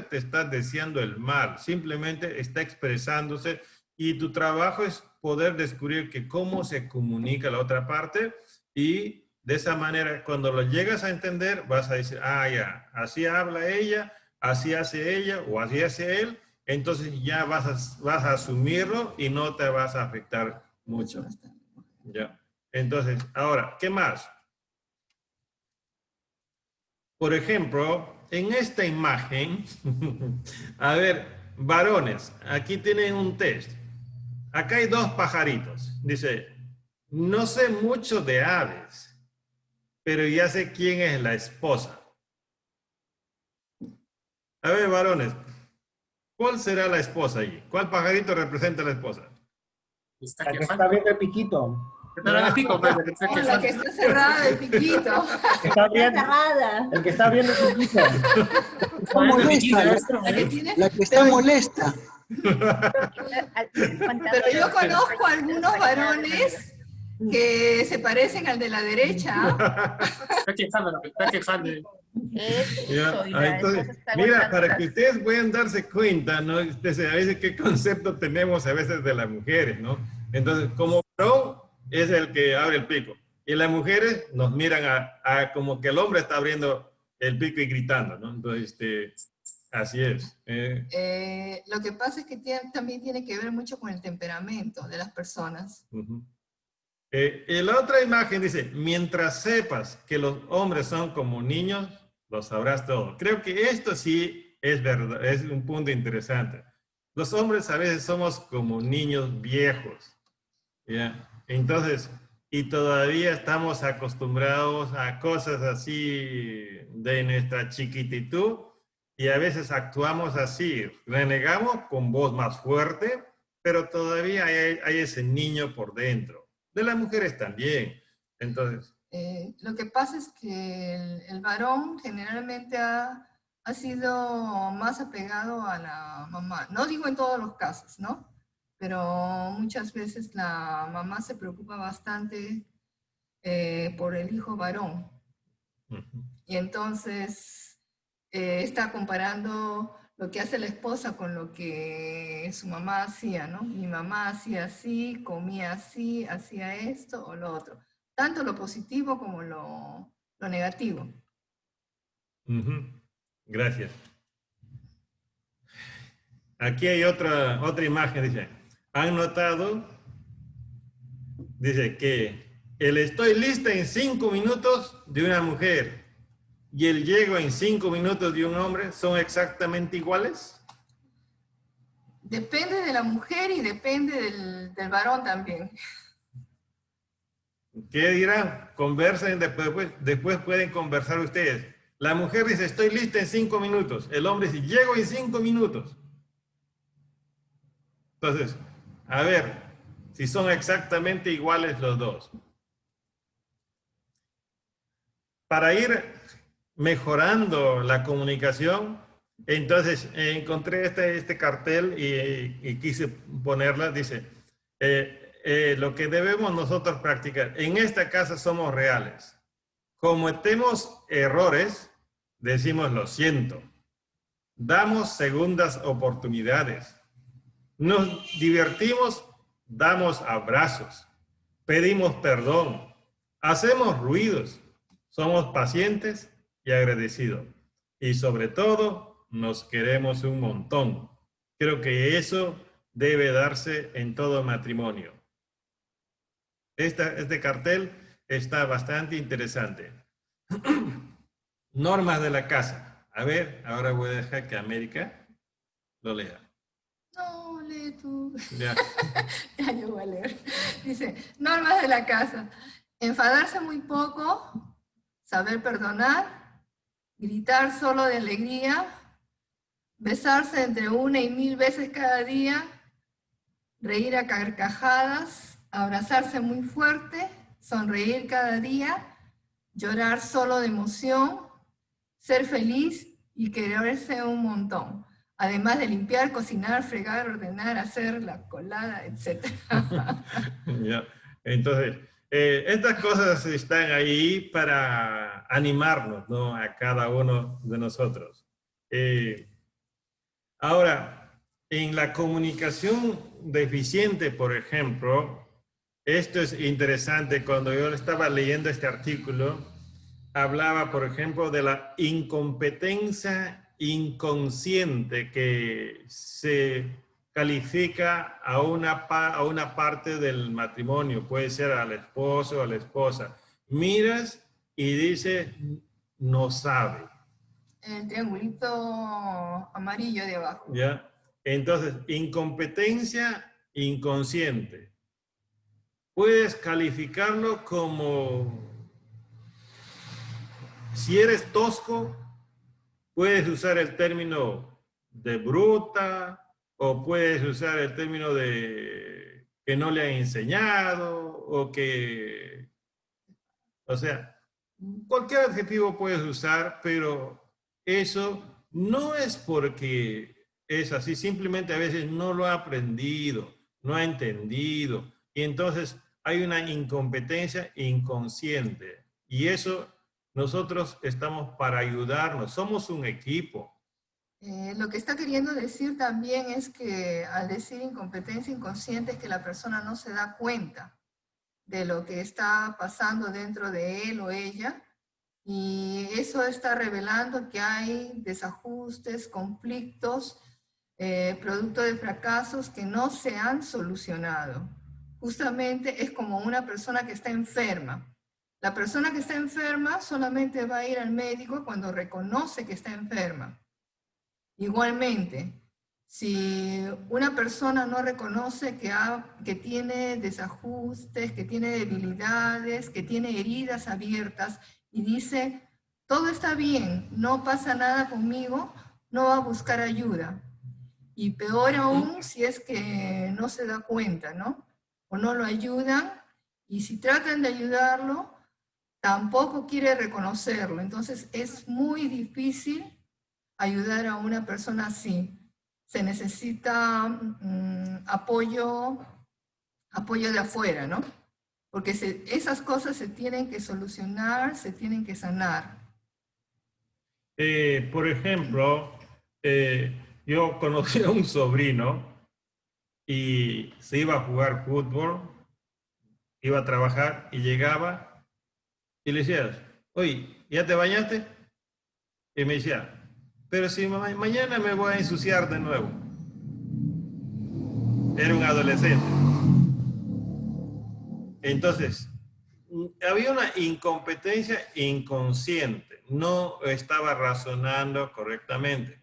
te está deseando el mal, simplemente está expresándose y tu trabajo es poder descubrir que cómo se comunica la otra parte y de esa manera cuando lo llegas a entender vas a decir, ah, ya, así habla ella, así hace ella o así hace él, entonces ya vas a asumirlo y no te vas a afectar mucho. Ya. Entonces, ahora, ¿qué más? Por ejemplo, en esta imagen, a ver, varones, aquí tienen un test. Acá hay 2 pajaritos. Dice, no sé mucho de aves, pero ya sé quién es la esposa. A ver, varones, ¿cuál será la esposa allí? ¿Cuál pajarito representa a la esposa? La que está viendo el piquito. La que está cerrada, el piquito. El que está viendo el piquito. Está molesta, la que está molesta. Pero yo conozco algunos varones que se parecen al de la derecha. Está quejando. Entonces, mira, para que ustedes puedan darse cuenta, ¿no? A veces qué concepto tenemos a veces de las mujeres, ¿no? Entonces, como varón es el que abre el pico. Y las mujeres nos miran a como que el hombre está abriendo el pico y gritando, ¿no? Entonces, así es. Lo que pasa es que también tiene que ver mucho con el temperamento de las personas. Y la otra imagen dice, mientras sepas que los hombres son como niños, lo sabrás todo. Creo que esto sí es verdad, es un punto interesante. Los hombres a veces somos como niños viejos, ¿ya? Entonces, y todavía estamos acostumbrados a cosas así de nuestra chiquititud y a veces actuamos así, renegamos con voz más fuerte, pero todavía hay ese niño por dentro. De las mujeres también. Entonces, lo que pasa es que el varón generalmente ha sido más apegado a la mamá. No digo en todos los casos, ¿no? Pero muchas veces la mamá se preocupa bastante por el hijo varón. Y entonces está comparando lo que hace la esposa con lo que su mamá hacía, ¿no? Mi mamá hacía así, comía así, hacía esto o lo otro. Tanto lo positivo como lo negativo. Gracias. Aquí hay otra imagen, dice. ¿Han notado? Dice que el estoy lista en 5 minutos de una mujer y el llego en 5 minutos de un hombre son exactamente iguales. Depende de la mujer y depende del varón también. ¿Qué dirán? Conversen, después pueden conversar ustedes. La mujer dice, estoy lista en 5 minutos. El hombre dice, llego en 5 minutos. Entonces, a ver si son exactamente iguales los dos. Para ir mejorando la comunicación, entonces encontré este cartel y quise ponerla. Dice, lo que debemos nosotros practicar. En esta casa somos reales. Cometemos errores, decimos lo siento. Damos segundas oportunidades. Nos divertimos, damos abrazos. Pedimos perdón. Hacemos ruidos. Somos pacientes y agradecidos. Y sobre todo, nos queremos un montón. Creo que eso debe darse en todo matrimonio. Este cartel está bastante interesante. Normas de la casa. A ver, ahora voy a dejar que América lo lea. No, lee tú. Ya. Ya yo voy a leer. Dice, normas de la casa. Enfadarse muy poco, saber perdonar, gritar solo de alegría, besarse entre 1 y 1000 veces cada día, reír a carcajadas, abrazarse muy fuerte, sonreír cada día, llorar solo de emoción, ser feliz y quererse un montón. Además de limpiar, cocinar, fregar, ordenar, hacer la colada, etc. Ya. Entonces, estas cosas están ahí para animarnos, ¿no? A cada uno de nosotros. Ahora, en la comunicación deficiente, por ejemplo, esto es interesante. Cuando yo estaba leyendo este artículo, hablaba, por ejemplo, de la incompetencia inconsciente que se califica a una parte del matrimonio, puede ser al esposo o a la esposa. Miras y dice, no sabe. El triangulito amarillo de abajo. ¿Ya? Entonces, incompetencia inconsciente. Puedes calificarlo como, si eres tosco, puedes usar el término de bruta, o puedes usar el término de que no le han enseñado, o que, o sea, cualquier adjetivo puedes usar, pero eso no es porque es así, simplemente a veces no lo ha aprendido, no ha entendido, y entonces hay una incompetencia inconsciente, y eso nosotros estamos para ayudarnos, somos un equipo. Lo que está queriendo decir también es que al decir incompetencia inconsciente es que la persona no se da cuenta de lo que está pasando dentro de él o ella, y eso está revelando que hay desajustes, conflictos, producto de fracasos que no se han solucionado. Justamente es como una persona que está enferma. La persona que está enferma solamente va a ir al médico cuando reconoce que está enferma. Igualmente, Si una persona no reconoce que tiene desajustes, que tiene debilidades, que tiene heridas abiertas y dice, todo está bien, no pasa nada conmigo, no va a buscar ayuda. Y peor aún si es que no se da cuenta, ¿no? O no lo ayudan, y si tratan de ayudarlo, tampoco quiere reconocerlo. Entonces es muy difícil ayudar a una persona así. Se necesita apoyo de afuera, ¿no? Porque esas cosas se tienen que solucionar, se tienen que sanar. Por ejemplo, yo conocí a un sobrino y se iba a jugar fútbol, iba a trabajar y llegaba y le decías, oye, ¿ya te bañaste? Y me decía, pero si mañana me voy a ensuciar de nuevo. Era un adolescente. Entonces, había una incompetencia inconsciente. No estaba razonando correctamente.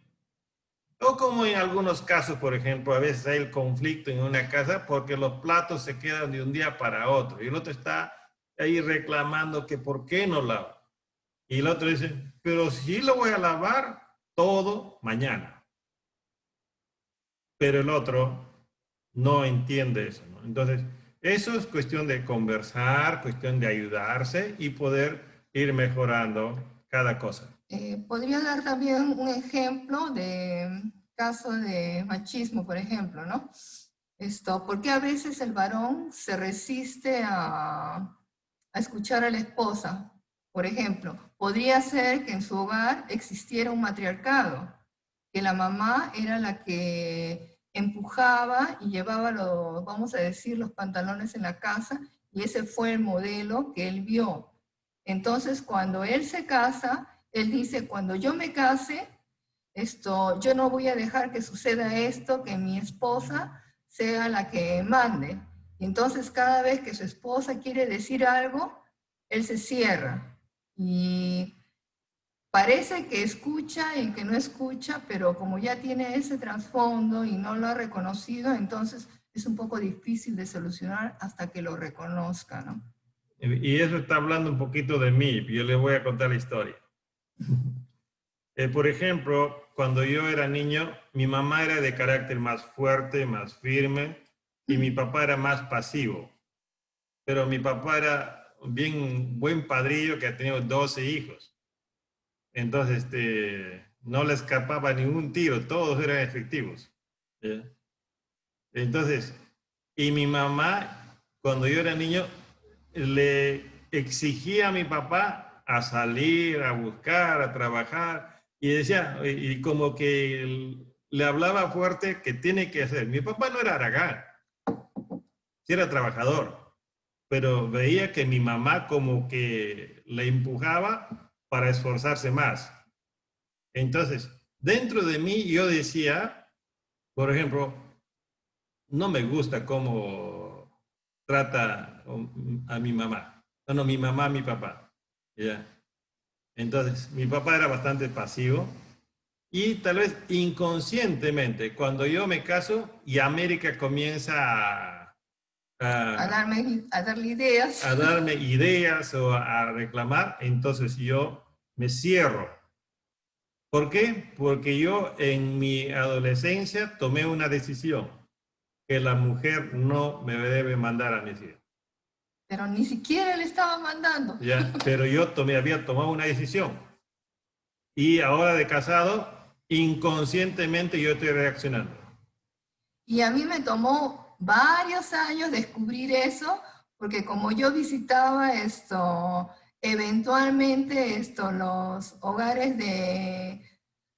O como en algunos casos, por ejemplo, a veces hay el conflicto en una casa porque los platos se quedan de un día para otro. Y el otro está ahí reclamando que por qué no lava. Y el otro dice, pero sí lo voy a lavar todo mañana. Pero el otro no entiende eso, ¿no? Entonces, eso es cuestión de conversar, cuestión de ayudarse y poder ir mejorando cada cosa. Podría dar también un ejemplo de caso de machismo, por ejemplo, ¿no? Porque a veces el varón se resiste a escuchar a la esposa. Por ejemplo, podría ser que en su hogar existiera un matriarcado, que la mamá era la que empujaba y llevaba vamos a decir, los pantalones en la casa, y ese fue el modelo que él vio. Entonces, cuando él se casa, él dice, cuando yo me case, yo no voy a dejar que suceda esto, que mi esposa sea la que mande. Y entonces, cada vez que su esposa quiere decir algo, él se cierra. Y parece que escucha y que no escucha, pero como ya tiene ese trasfondo y no lo ha reconocido, entonces es un poco difícil de solucionar hasta que lo reconozca, ¿no? Y eso está hablando un poquito de mí, yo les voy a contar la historia. Por ejemplo, cuando yo era niño, mi mamá era de carácter más fuerte, más firme, y mi papá era más pasivo. Pero mi papá era bien buen padrillo que ha tenido 12 hijos. Entonces, no le escapaba ningún tiro, todos eran efectivos. ¿Sí? Entonces, y mi mamá, cuando yo era niño, le exigía a mi papá a salir, a buscar, a trabajar, y decía, y como que le hablaba fuerte que tiene que hacer. Mi papá no era haragán, sí era trabajador, pero veía que mi mamá como que le empujaba para esforzarse más. Entonces, dentro de mí yo decía, por ejemplo, no me gusta cómo trata a mi mamá. No, mi mamá, mi papá. ¿Ya? Entonces, mi papá era bastante pasivo y tal vez inconscientemente, cuando yo me caso y América comienza a darle ideas. A darme ideas o a reclamar, entonces yo me cierro. ¿Por qué? Porque yo en mi adolescencia tomé una decisión, que la mujer no me debe mandar a mis hijos. Pero ni siquiera le estaba mandando. Ya, pero yo había tomado una decisión. Y ahora de casado, inconscientemente yo estoy reaccionando. Y a mí me tomó varios años descubrir eso, porque como yo visitaba eventualmente los hogares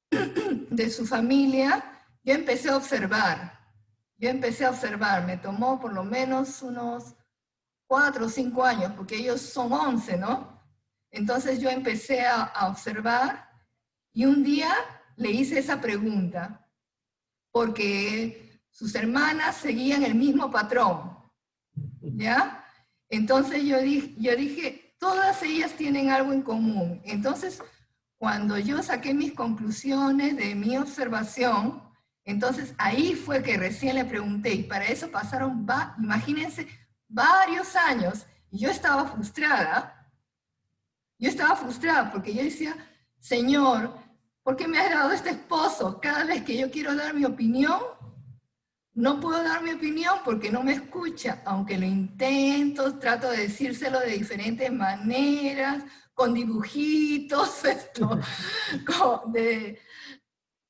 de su familia, yo empecé a observar. Me tomó por lo menos unos 4 o 5 años, porque ellos son 11, ¿no? Entonces yo empecé a observar y un día le hice esa pregunta, porque sus hermanas seguían el mismo patrón, ¿ya? Entonces yo dije, todas ellas tienen algo en común. Entonces, cuando yo saqué mis conclusiones de mi observación, Entonces ahí fue que recién le pregunté, y para eso pasaron, imagínense, varios años, y yo estaba frustrada porque yo decía, Señor, ¿por qué me has dado este esposo? Cada vez que yo quiero dar mi opinión, no puedo dar mi opinión porque no me escucha, aunque lo intento, trato de decírselo de diferentes maneras, con dibujitos,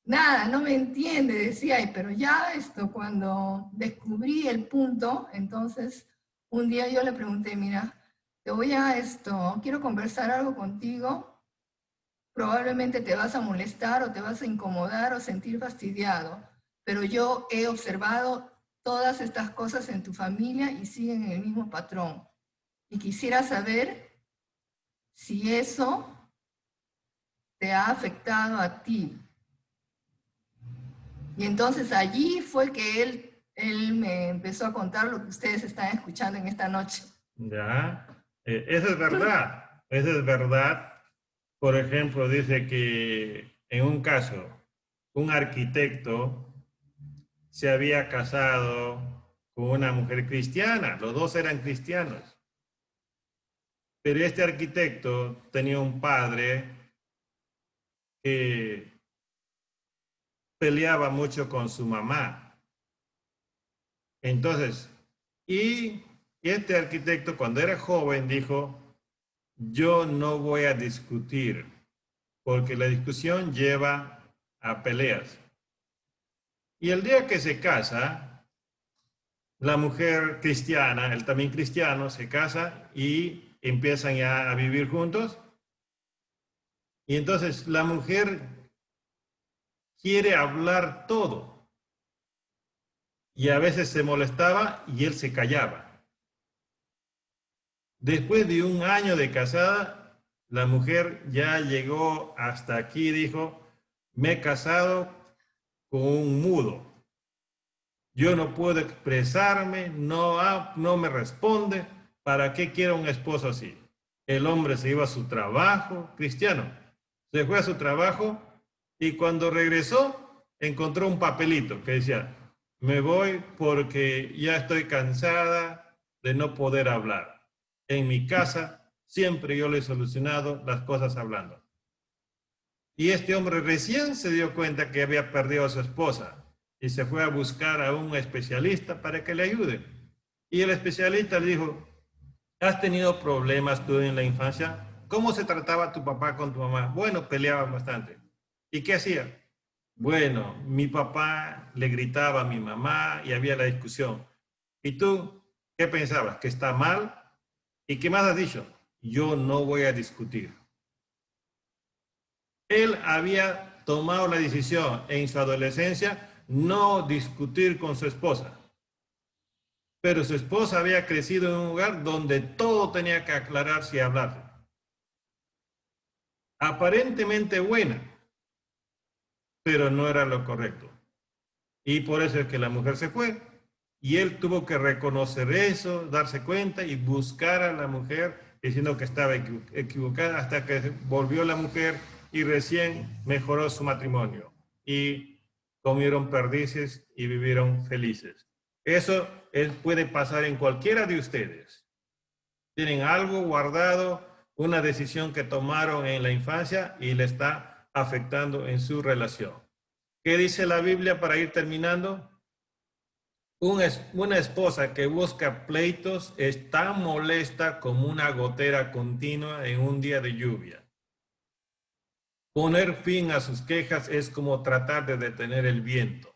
nada, no me entiende, decía, pero ya cuando descubrí el punto, entonces un día yo le pregunté, mira, te voy a quiero conversar algo contigo, probablemente te vas a molestar o te vas a incomodar o sentir fastidiado, pero yo he observado todas estas cosas en tu familia y siguen en el mismo patrón. Y quisiera saber si eso te ha afectado a ti. Y entonces allí fue que él me empezó a contar lo que ustedes están escuchando en esta noche. Ya, eso es verdad, eso es verdad. Por ejemplo, dice que en un caso, un arquitecto se había casado con una mujer cristiana, los dos eran cristianos. Pero este arquitecto tenía un padre que peleaba mucho con su mamá. Entonces, y este arquitecto cuando era joven dijo, yo no voy a discutir, porque la discusión lleva a peleas. Y el día que se casa, la mujer cristiana, él también cristiano, se casa y empiezan ya a vivir juntos. Y entonces la mujer quiere hablar todo. Y a veces se molestaba y él se callaba. Después de un año de casada, la mujer ya llegó hasta aquí y dijo, me he casado con un mudo. Yo no puedo expresarme, no me responde. ¿Para qué quiero un esposo así? El hombre se iba a su trabajo, cristiano. Se fue a su trabajo y cuando regresó encontró un papelito que decía, me voy porque ya estoy cansada de no poder hablar. En mi casa siempre yo le he solucionado las cosas hablando. Y este hombre recién se dio cuenta que había perdido a su esposa y se fue a buscar a un especialista para que le ayude. Y el especialista le dijo, ¿has tenido problemas tú en la infancia? ¿Cómo se trataba tu papá con tu mamá? Bueno, peleaban bastante. ¿Y qué hacía? Bueno, mi papá le gritaba a mi mamá y había la discusión. ¿Y tú qué pensabas? ¿Que está mal? ¿Y qué más has dicho? Yo no voy a discutir. Él había tomado la decisión en su adolescencia no discutir con su esposa. Pero su esposa había crecido en un lugar donde todo tenía que aclararse y hablarse. Aparentemente buena, pero no era lo correcto. Y por eso es que la mujer se fue. Y él tuvo que reconocer eso, darse cuenta y buscar a la mujer diciendo que estaba equivocada hasta que volvió la mujer y recién mejoró su matrimonio. Y comieron perdices y vivieron felices. Eso puede pasar en cualquiera de ustedes. Tienen algo guardado, una decisión que tomaron en la infancia y le está afectando en su relación. ¿Qué dice la Biblia para ir terminando? Una esposa que busca pleitos es tan molesta como una gotera continua en un día de lluvia. Poner fin a sus quejas es como tratar de detener el viento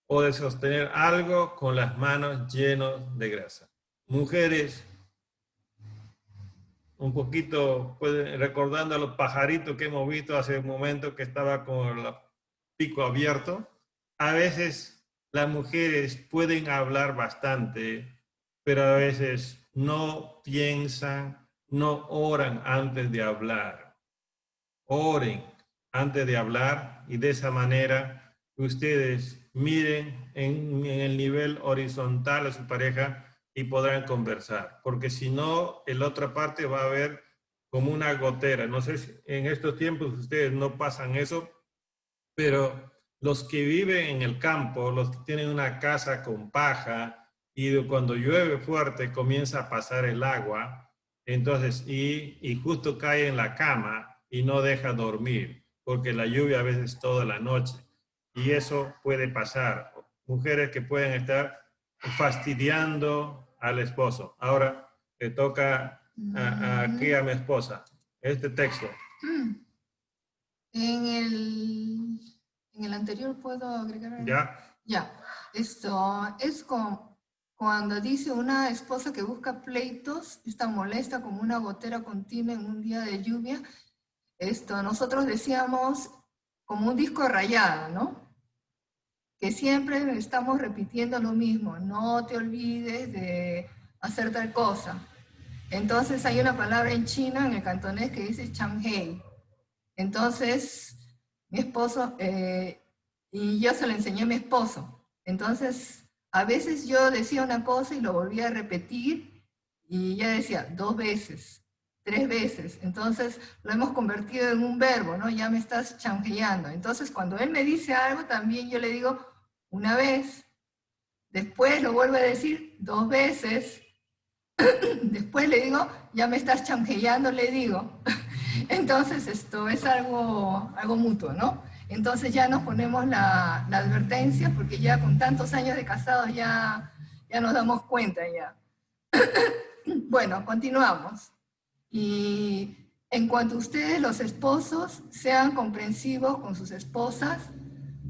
o de sostener algo con las manos llenas de grasa. Mujeres, un poquito recordando a los pajaritos que hemos visto hace un momento que estaba con el pico abierto, a veces las mujeres pueden hablar bastante, pero a veces no piensan, no oran antes de hablar. Oren antes de hablar y de esa manera ustedes miren en el nivel horizontal a su pareja y podrán conversar, porque si no, en la otra parte va a haber como una gotera. No sé si en estos tiempos ustedes no pasan eso, pero los que viven en el campo, los que tienen una casa con paja, y cuando llueve fuerte comienza a pasar el agua, entonces, y justo cae en la cama y no deja dormir, porque la lluvia a veces toda la noche. Y eso puede pasar. Mujeres que pueden estar fastidiando al esposo. Ahora le toca aquí a mi esposa. Este texto. En el anterior puedo agregar. ¿Ya? Ya. Esto es cuando dice una esposa que busca pleitos, está molesta como una gotera continua en un día de lluvia. Nosotros decíamos como un disco rayado, ¿no? Que siempre estamos repitiendo lo mismo, no te olvides de hacer tal cosa. Entonces hay una palabra en chino, en el cantonés, que dice changhei. Entonces, mi esposo, y yo se lo enseñé a mi esposo. Entonces, a veces yo decía una cosa y lo volvía a repetir, y ya decía 2 veces, 3 veces. Entonces, lo hemos convertido en un verbo, ¿no? Ya me estás changeando. Entonces, cuando él me dice algo, también yo le digo 1 vez. Después lo vuelvo a decir 2 veces. Después le digo, ya me estás changeando, le digo. Entonces, esto es algo mutuo, ¿no? Entonces ya nos ponemos la advertencia, porque ya con tantos años de casados ya nos damos cuenta ya. Bueno, continuamos. Y en cuanto a ustedes, los esposos, sean comprensivos con sus esposas,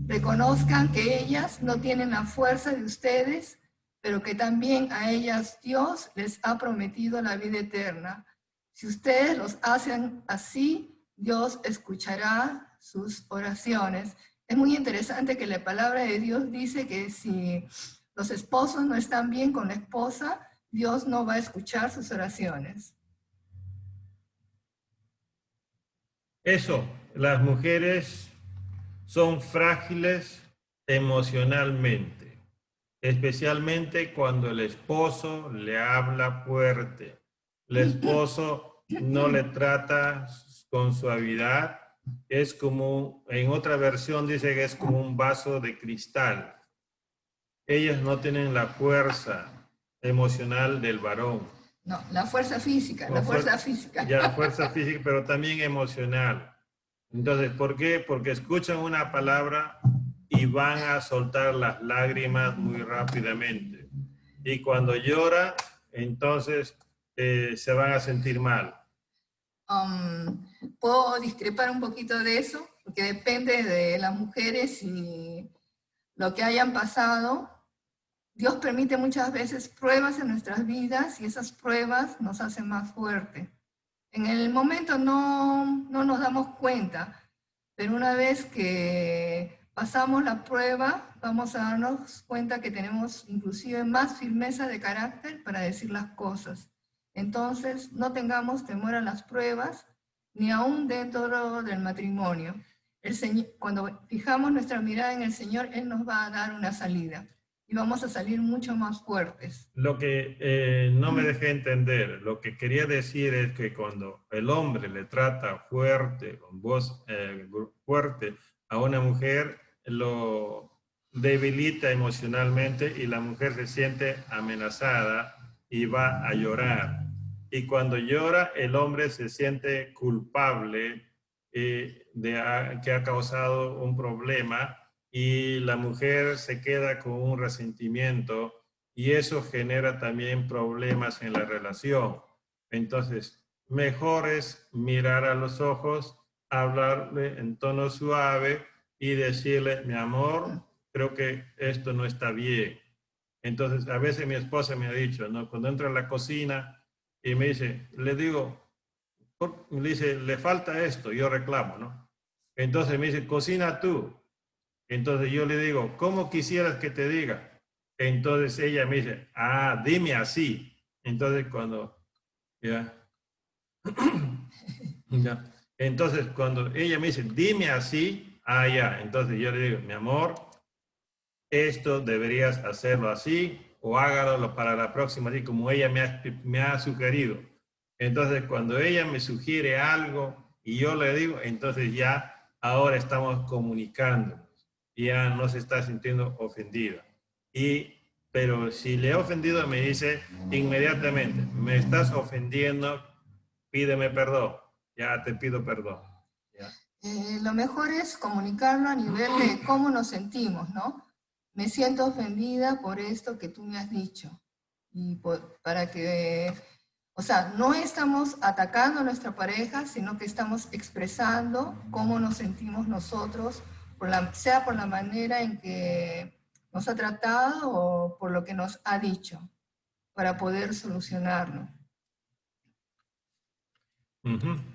reconozcan que ellas no tienen la fuerza de ustedes, pero que también a ellas Dios les ha prometido la vida eterna. Si ustedes los hacen así, Dios escuchará sus oraciones. Es muy interesante que la palabra de Dios dice que si los esposos no están bien con la esposa, Dios no va a escuchar sus oraciones. Eso, las mujeres son frágiles emocionalmente, especialmente cuando el esposo le habla fuerte. El esposo no le trata con suavidad, es como, en otra versión dice que es como un vaso de cristal. Ellas no tienen la fuerza emocional del varón. No, la fuerza física, la fuerza física. Ya, fuerza física, pero también emocional. Entonces, ¿por qué? Porque escuchan una palabra y van a soltar las lágrimas muy rápidamente. Y cuando llora, entonces se van a sentir mal. Puedo discrepar un poquito de eso, porque depende de las mujeres y lo que hayan pasado. Dios permite muchas veces pruebas en nuestras vidas y esas pruebas nos hacen más fuertes. En el momento no nos damos cuenta, pero una vez que pasamos la prueba, vamos a darnos cuenta que tenemos inclusive más firmeza de carácter para decir las cosas. Entonces, no tengamos temor a las pruebas, ni aún dentro del matrimonio. El Señor, cuando fijamos nuestra mirada en el Señor, Él nos va a dar una salida. Y vamos a salir mucho más fuertes. Lo que no me dejé entender, lo que quería decir es que cuando el hombre le trata fuerte, con voz fuerte a una mujer, lo debilita emocionalmente y la mujer se siente amenazada y va a llorar. Y cuando llora, el hombre se siente culpable que ha causado un problema, y la mujer se queda con un resentimiento y eso genera también problemas en la relación. Entonces, mejor es mirar a los ojos, hablarle en tono suave y decirle, mi amor, creo que esto no está bien. Entonces, a veces mi esposa me ha dicho, ¿no? Cuando entra a la cocina y me dice, le digo, me dice, le falta esto, yo reclamo, ¿no? Entonces me dice, cocina tú. Entonces yo le digo, ¿cómo quisieras que te diga? Entonces ella me dice, dime así. Entonces cuando, ya. Entonces cuando ella me dice, dime así, ya. Entonces yo le digo, mi amor, esto deberías hacerlo así, o hágalo para la próxima, así como ella me ha sugerido. Entonces cuando ella me sugiere algo y yo le digo, entonces ya ahora estamos comunicando. ya no se está sintiendo ofendida. Pero si le he ofendido, me dice inmediatamente, me estás ofendiendo, pídeme perdón. Ya te pido perdón. ¿Ya? Lo mejor es comunicarlo a nivel de cómo nos sentimos, ¿no? Me siento ofendida por esto que tú me has dicho. Y para que, o sea, no estamos atacando a nuestra pareja, sino que estamos expresando cómo nos sentimos nosotros, sea por la manera en que nos ha tratado o por lo que nos ha dicho, para poder solucionarlo.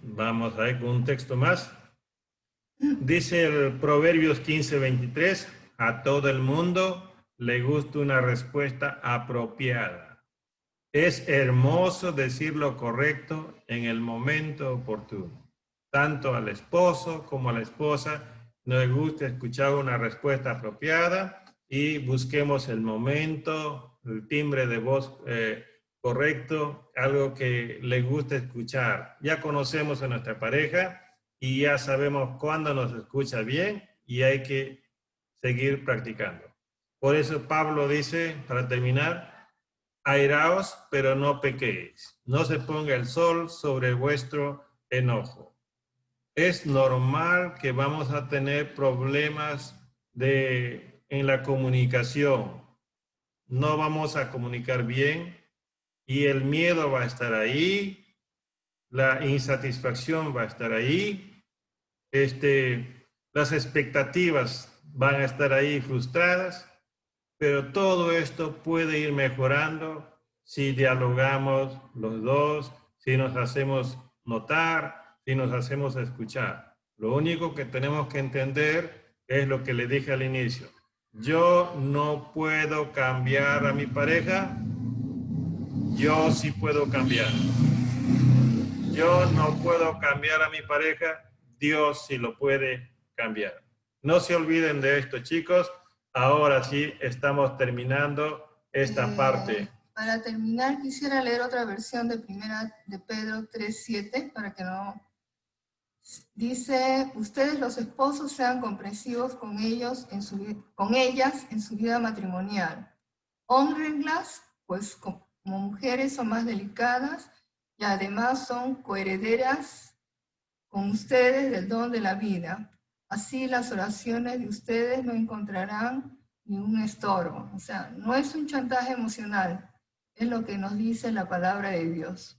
Vamos a ver con un texto más. Dice el Proverbios 15:23, a todo el mundo le gusta una respuesta apropiada. Es hermoso decir lo correcto en el momento oportuno. Tanto al esposo como a la esposa nos gusta escuchar una respuesta apropiada y busquemos el momento, el timbre de voz correcto, algo que le gusta escuchar. Ya conocemos a nuestra pareja y ya sabemos cuándo nos escucha bien y hay que seguir practicando. Por eso Pablo dice, para terminar, airaos, pero no pequéis. No se ponga el sol sobre vuestro enojo. Es normal que vamos a tener problemas en la comunicación. No vamos a comunicar bien y el miedo va a estar ahí, la insatisfacción va a estar ahí, las expectativas van a estar ahí frustradas, pero todo esto puede ir mejorando si dialogamos los dos, si nos hacemos notar, si nos hacemos escuchar. Lo único que tenemos que entender es lo que le dije al inicio. Yo no puedo cambiar a mi pareja, yo sí puedo cambiar. Yo no puedo cambiar a mi pareja, Dios sí lo puede cambiar. No se olviden de esto, chicos. Ahora sí estamos terminando esta parte. Para terminar, quisiera leer otra versión de Primera de Pedro 3:7, para que no... Dice, ustedes los esposos sean comprensivos con ellas en su vida matrimonial. Hónrenlas, pues como mujeres son más delicadas y además son coherederas con ustedes del don de la vida. Así las oraciones de ustedes no encontrarán ningún estorbo. O sea, no es un chantaje emocional, es lo que nos dice la palabra de Dios.